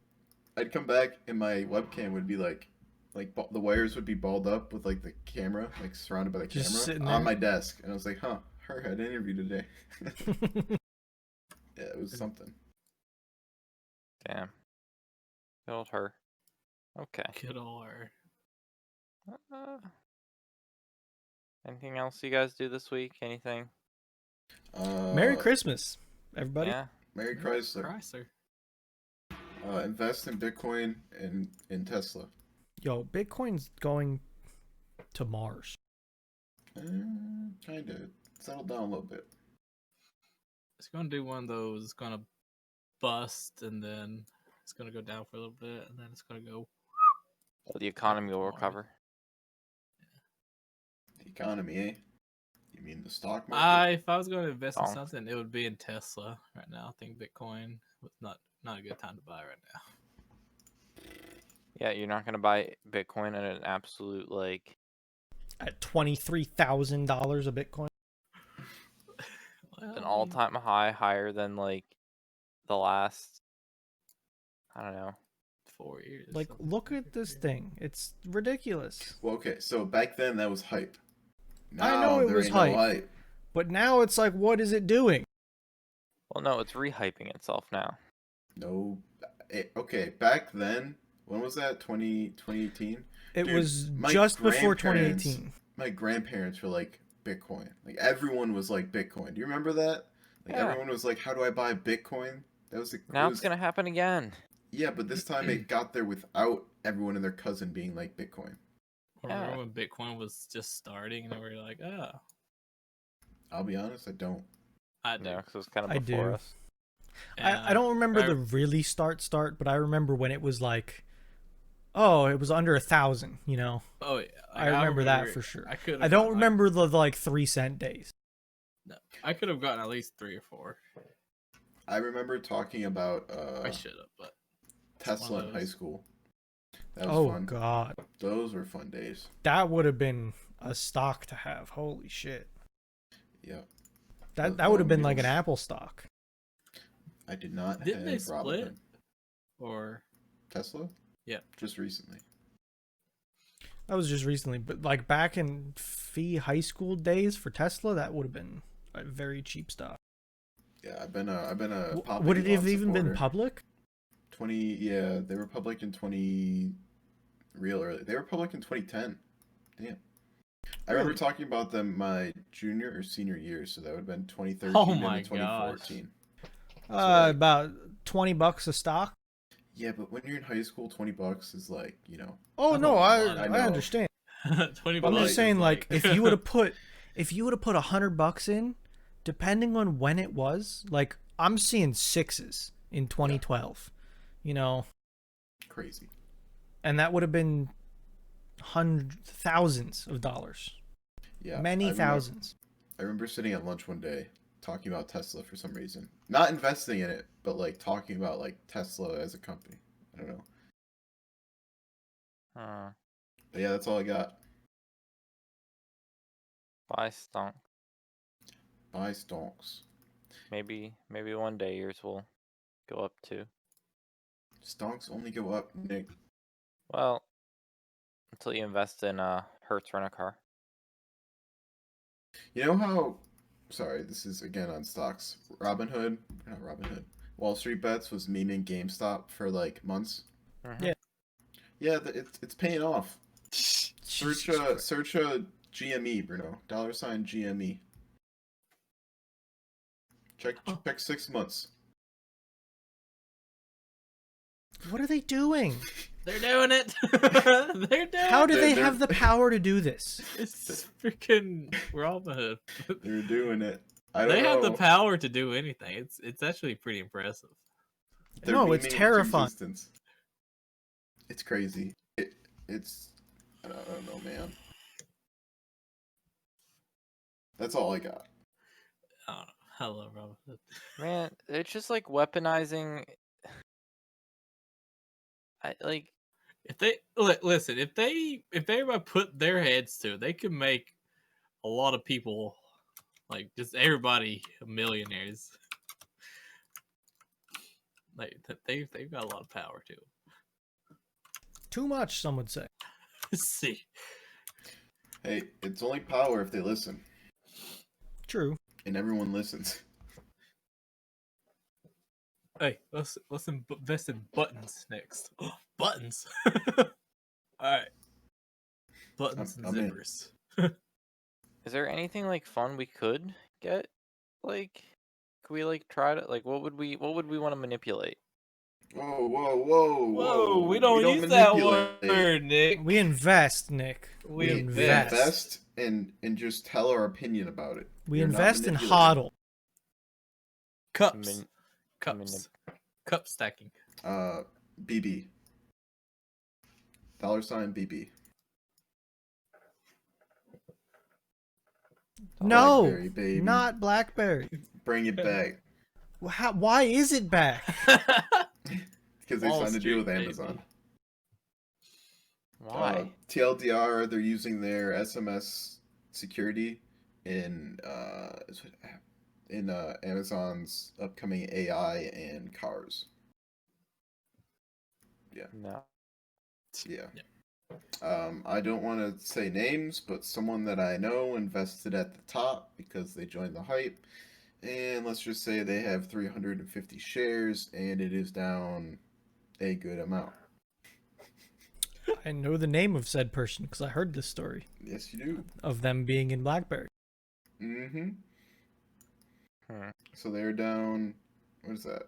I'd come back and my webcam would be like the wires would be balled up with like the camera, like surrounded by the Just camera sitting on there. my desk, and I was like, "Huh, her had an interview today." Yeah, it was something. Damn. Good old her. Okay. Good old her. Anything else you guys do this week? Anything? Merry Christmas, everybody. Yeah. Merry Chrysler. Chrysler. Invest in Bitcoin and in Tesla. Yo, Bitcoin's going to Mars. Kind of settle down a little bit. It's gonna do one of those. It's gonna bust, and then it's gonna go down for a little bit, and then it's gonna go. The economy will tomorrow. recover. The economy, eh? You mean the stock market? If I was going to invest in Stonks. something, it would be in Tesla right now. I think Bitcoin was not a good time to buy right now. Yeah, you're not gonna buy Bitcoin at an absolute like. At $23,000 a Bitcoin. Well, An I mean, all-time high, higher than like the last. I don't know. 4 years. Like, something look like at that, this yeah. thing. It's ridiculous. Well, okay, so back then that was hype. I know Now it there was ain't hype. no hype. But now it's like, what is it doing? Well, no, it's rehyping itself now. No. Okay, back then, when was that? 2018? It Dude, was my just before grandparents- 2018. My grandparents were like Bitcoin. Like everyone was like Bitcoin. Do you remember that? Like Yeah. everyone was like, "How do I buy Bitcoin?" That was Now it's gonna happen again. Yeah, but this time it got there without everyone and their cousin being like Bitcoin. Remember Yeah. when Bitcoin was just starting, and we were like, "Oh, I'll be honest, I don't. I do." No, because it was kind I of before do. us. And I don't remember I- the really start, but I remember when it was like, oh, it was under 1,000, you know? Oh yeah, I remember that for sure. I could. I don't remember the like 3-cent days. No, I could have gotten at least 3 or 4. I remember talking about I should have, but Tesla one in of high those. school. That was Oh, fun. God. Those were fun days. That would have been a stock to have. Holy shit. Yeah. That would have been like an Automobiles. Apple stock. I did not Didn't they have split? Robinhood. Or Tesla? Yeah. Just recently. That was just recently. But like back in fee high school days for Tesla, that would have been a very cheap stock. Yeah, I've been a Papa Would it have Elon even been supporter. public? 20 yeah, they were public in 20 real early. They were public in 2010. Damn. I remember Really? talking about them my junior or senior year, so that would have been 2013 Oh and my then 2014. like- About $20 a stock. Yeah, but when you're in high school, $20 is like, Oh That's no, a I lot. I I know. understand. 20 But I'm bucks just is saying, like, if you would have put $100 in, depending on when it was, like, I'm seeing sixes in 2012, you know, crazy. and that would have been thousands of dollars, Yeah. many I remember- thousands. I remember sitting at lunch one day talking about Tesla for some reason. Not investing in it, but like talking about like Tesla as a company. I don't know. But yeah, that's all I got. Buy stonk. Buy stonks. Maybe one day yours will go up too. Stonks only go up, Nick. Well, until you invest in Hertz rent a car. You know how? Sorry, this is again on stocks. Not Robinhood. Wall Street Bets was memeing GameStop for like months. Mhm. Yeah. Yeah, it's paying off. Jesus Christ. Search GME, Bruno. $ GME. Check 6 months. What are they doing? They're doing it. They're doing How do it. they They're- have the power to do this? It's freaking Robinhood. They're doing it. I don't They know. have the power to do anything. It's actually pretty impressive. They're No, it's memeing into terrifying. existence. It's crazy. It's I don't know, man. That's all I got. I don't know. I love Robinhood. Man, it's just like weaponizing. If they listen, if they put their heads to it, they could make a lot of people, like just everybody, millionaires. Like they've got a lot of power too. Too much, some would say. See, Hey, it's only power if they listen, True. and everyone listens. hey, let's invest in buttons next. Buttons. All right, buttons I'm and in. zippers. Is there anything like fun we could get? Like, could we like try to like what would we want to manipulate? Whoa, whoa, whoa, Whoa, we don't use that word, Nick. We invest, Nick. We We invest. invest and just tell our opinion about it. We are not invest and manipulating. hodl. Cups. Min- Cups. Cup stacking. BB. $ BB. No, Blackberry, baby. not BlackBerry. Bring it back. Why is it back? Because they Wall signed a deal with Street, Amazon. Why? TLDR, they're using their SMS security in Amazon's upcoming AI and cars. Yeah. No. Yeah. I don't want to say names, but someone that I know invested at the top because they joined the hype. And let's just say they have 350 shares and it is down a good amount. I know the name of said person because I heard this story Yes, you do. of them being in BlackBerry. Mm-hmm. Hmm. So they're down. What is that?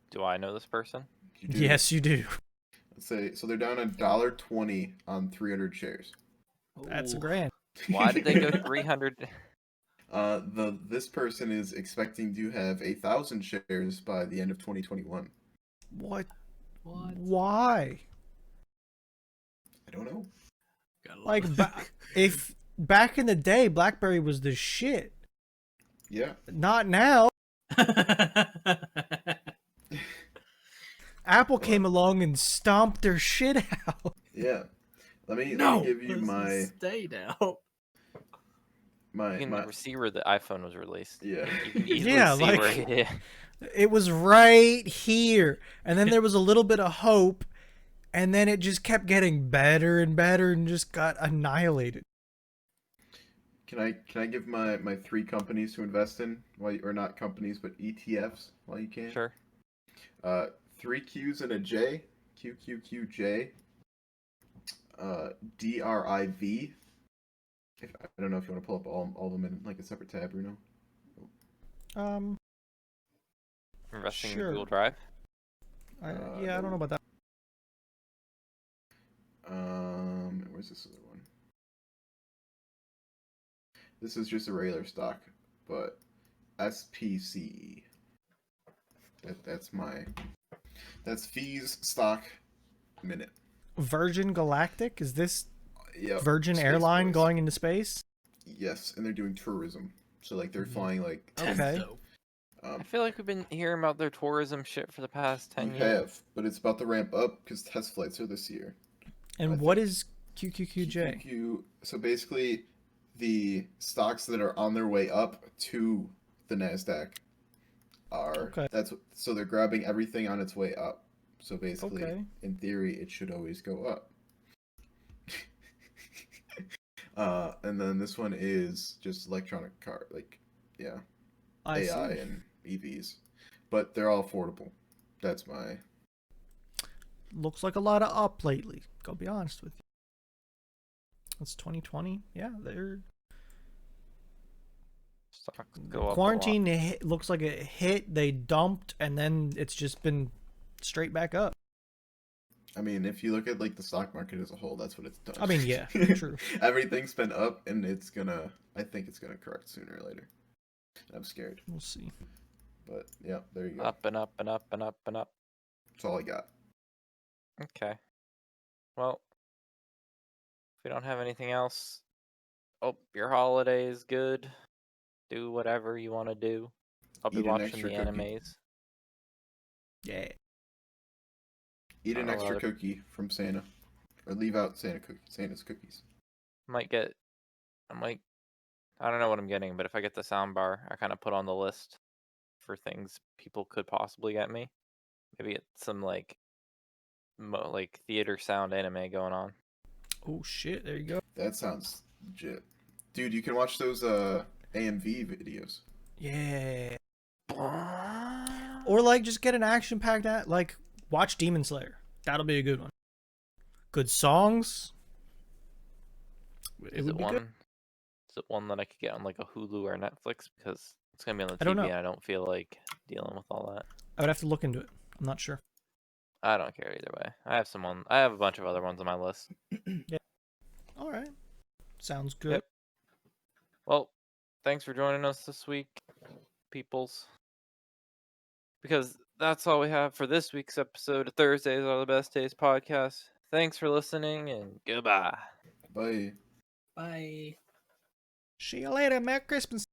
Do I know this person? You do. Yes, you do. Let's say so they're down $1.20 on 300 shares. That's Ooh. $1,000. Why did they go 300? This person is expecting to have 1,000 shares by the end of 2021. What? What? Why? I don't know. Gotta love Like, it. if back in the day, BlackBerry was the shit. Yeah. Not now. Apple came along and stomped their shit out. Yeah. Let me give you Let's my stay down. You can see where the iPhone was released. Yeah. You can easily Yeah, see like- where it is. It was right here. And then there was a little bit of hope. And then it just kept getting better and better and just got annihilated. Can I give my 3 companies to invest in or not companies but ETFs while you can? Sure. 3 Q's and a J. QQQJ. DRIV. I don't know if you want to pull up all of them in like a separate tab, Bruno. Investing Sure. in Google Drive. I don't know about that. Where's this other one? This is just a regular stock, but SPCE. That's fees stock minute. Virgin Galactic? Is this Yep. Virgin Space Airline Boys. going into space? Yes, and they're doing tourism. So like they're flying like Okay. Dope. I feel like we've been hearing about their tourism shit for the past 10 you years. have, but it's about to ramp up because test flights are this year. And I what think- is QQQJ? So basically, the stocks that are on their way up to the Nasdaq are Okay. so they're grabbing everything on its way up. So basically, Okay. in theory, it should always go up. And then this one is just electronic car, I AI see. and EVs, but they're all affordable. That's my Looks like a lot of up lately. Go be honest with you. It's 2020. Yeah, they're Stocks go up a lot. quarantine looks like it hit. They dumped, and then it's just been straight back up. I mean, if you look at like the stock market as a whole, that's what it's done. I mean, yeah, true. Everything's been up, and I think it's gonna correct sooner or later. I'm scared, We'll see. but yeah, there you go. Up and up and up and up and up. That's all I got. Okay. Well, if we don't have anything else, hope your holiday is good. Do whatever you want to do. I'll be Eat an watching extra the cookie. animes. Yeah. Eat an Oh, extra well, cookie from Santa, or leave out Santa's cookies. I don't know what I'm getting, but if I get the soundbar, I kind of put on the list for things people could possibly get me. Maybe get some like theater sound anime going on. Oh shit! There you go. That sounds legit, dude. You can watch those AMV videos. Yeah. Or like just get an action-packed like watch Demon Slayer. That'll be a good one. Good songs. It Is would it be one? good. Is it one that I could get on like a Hulu or Netflix because it's gonna be on the I don't TV know. and I don't feel like dealing with all that. I would have to look into it. I'm not sure. I don't care either way. I have a bunch of other ones on my list. All right. Sounds good. Yep. Well, thanks for joining us this week, peoples. Because that's all we have for this week's episode of Thursdays Are the Best Days podcast. Thanks for listening and goodbye. Bye. Bye. See you later. Merry Christmas.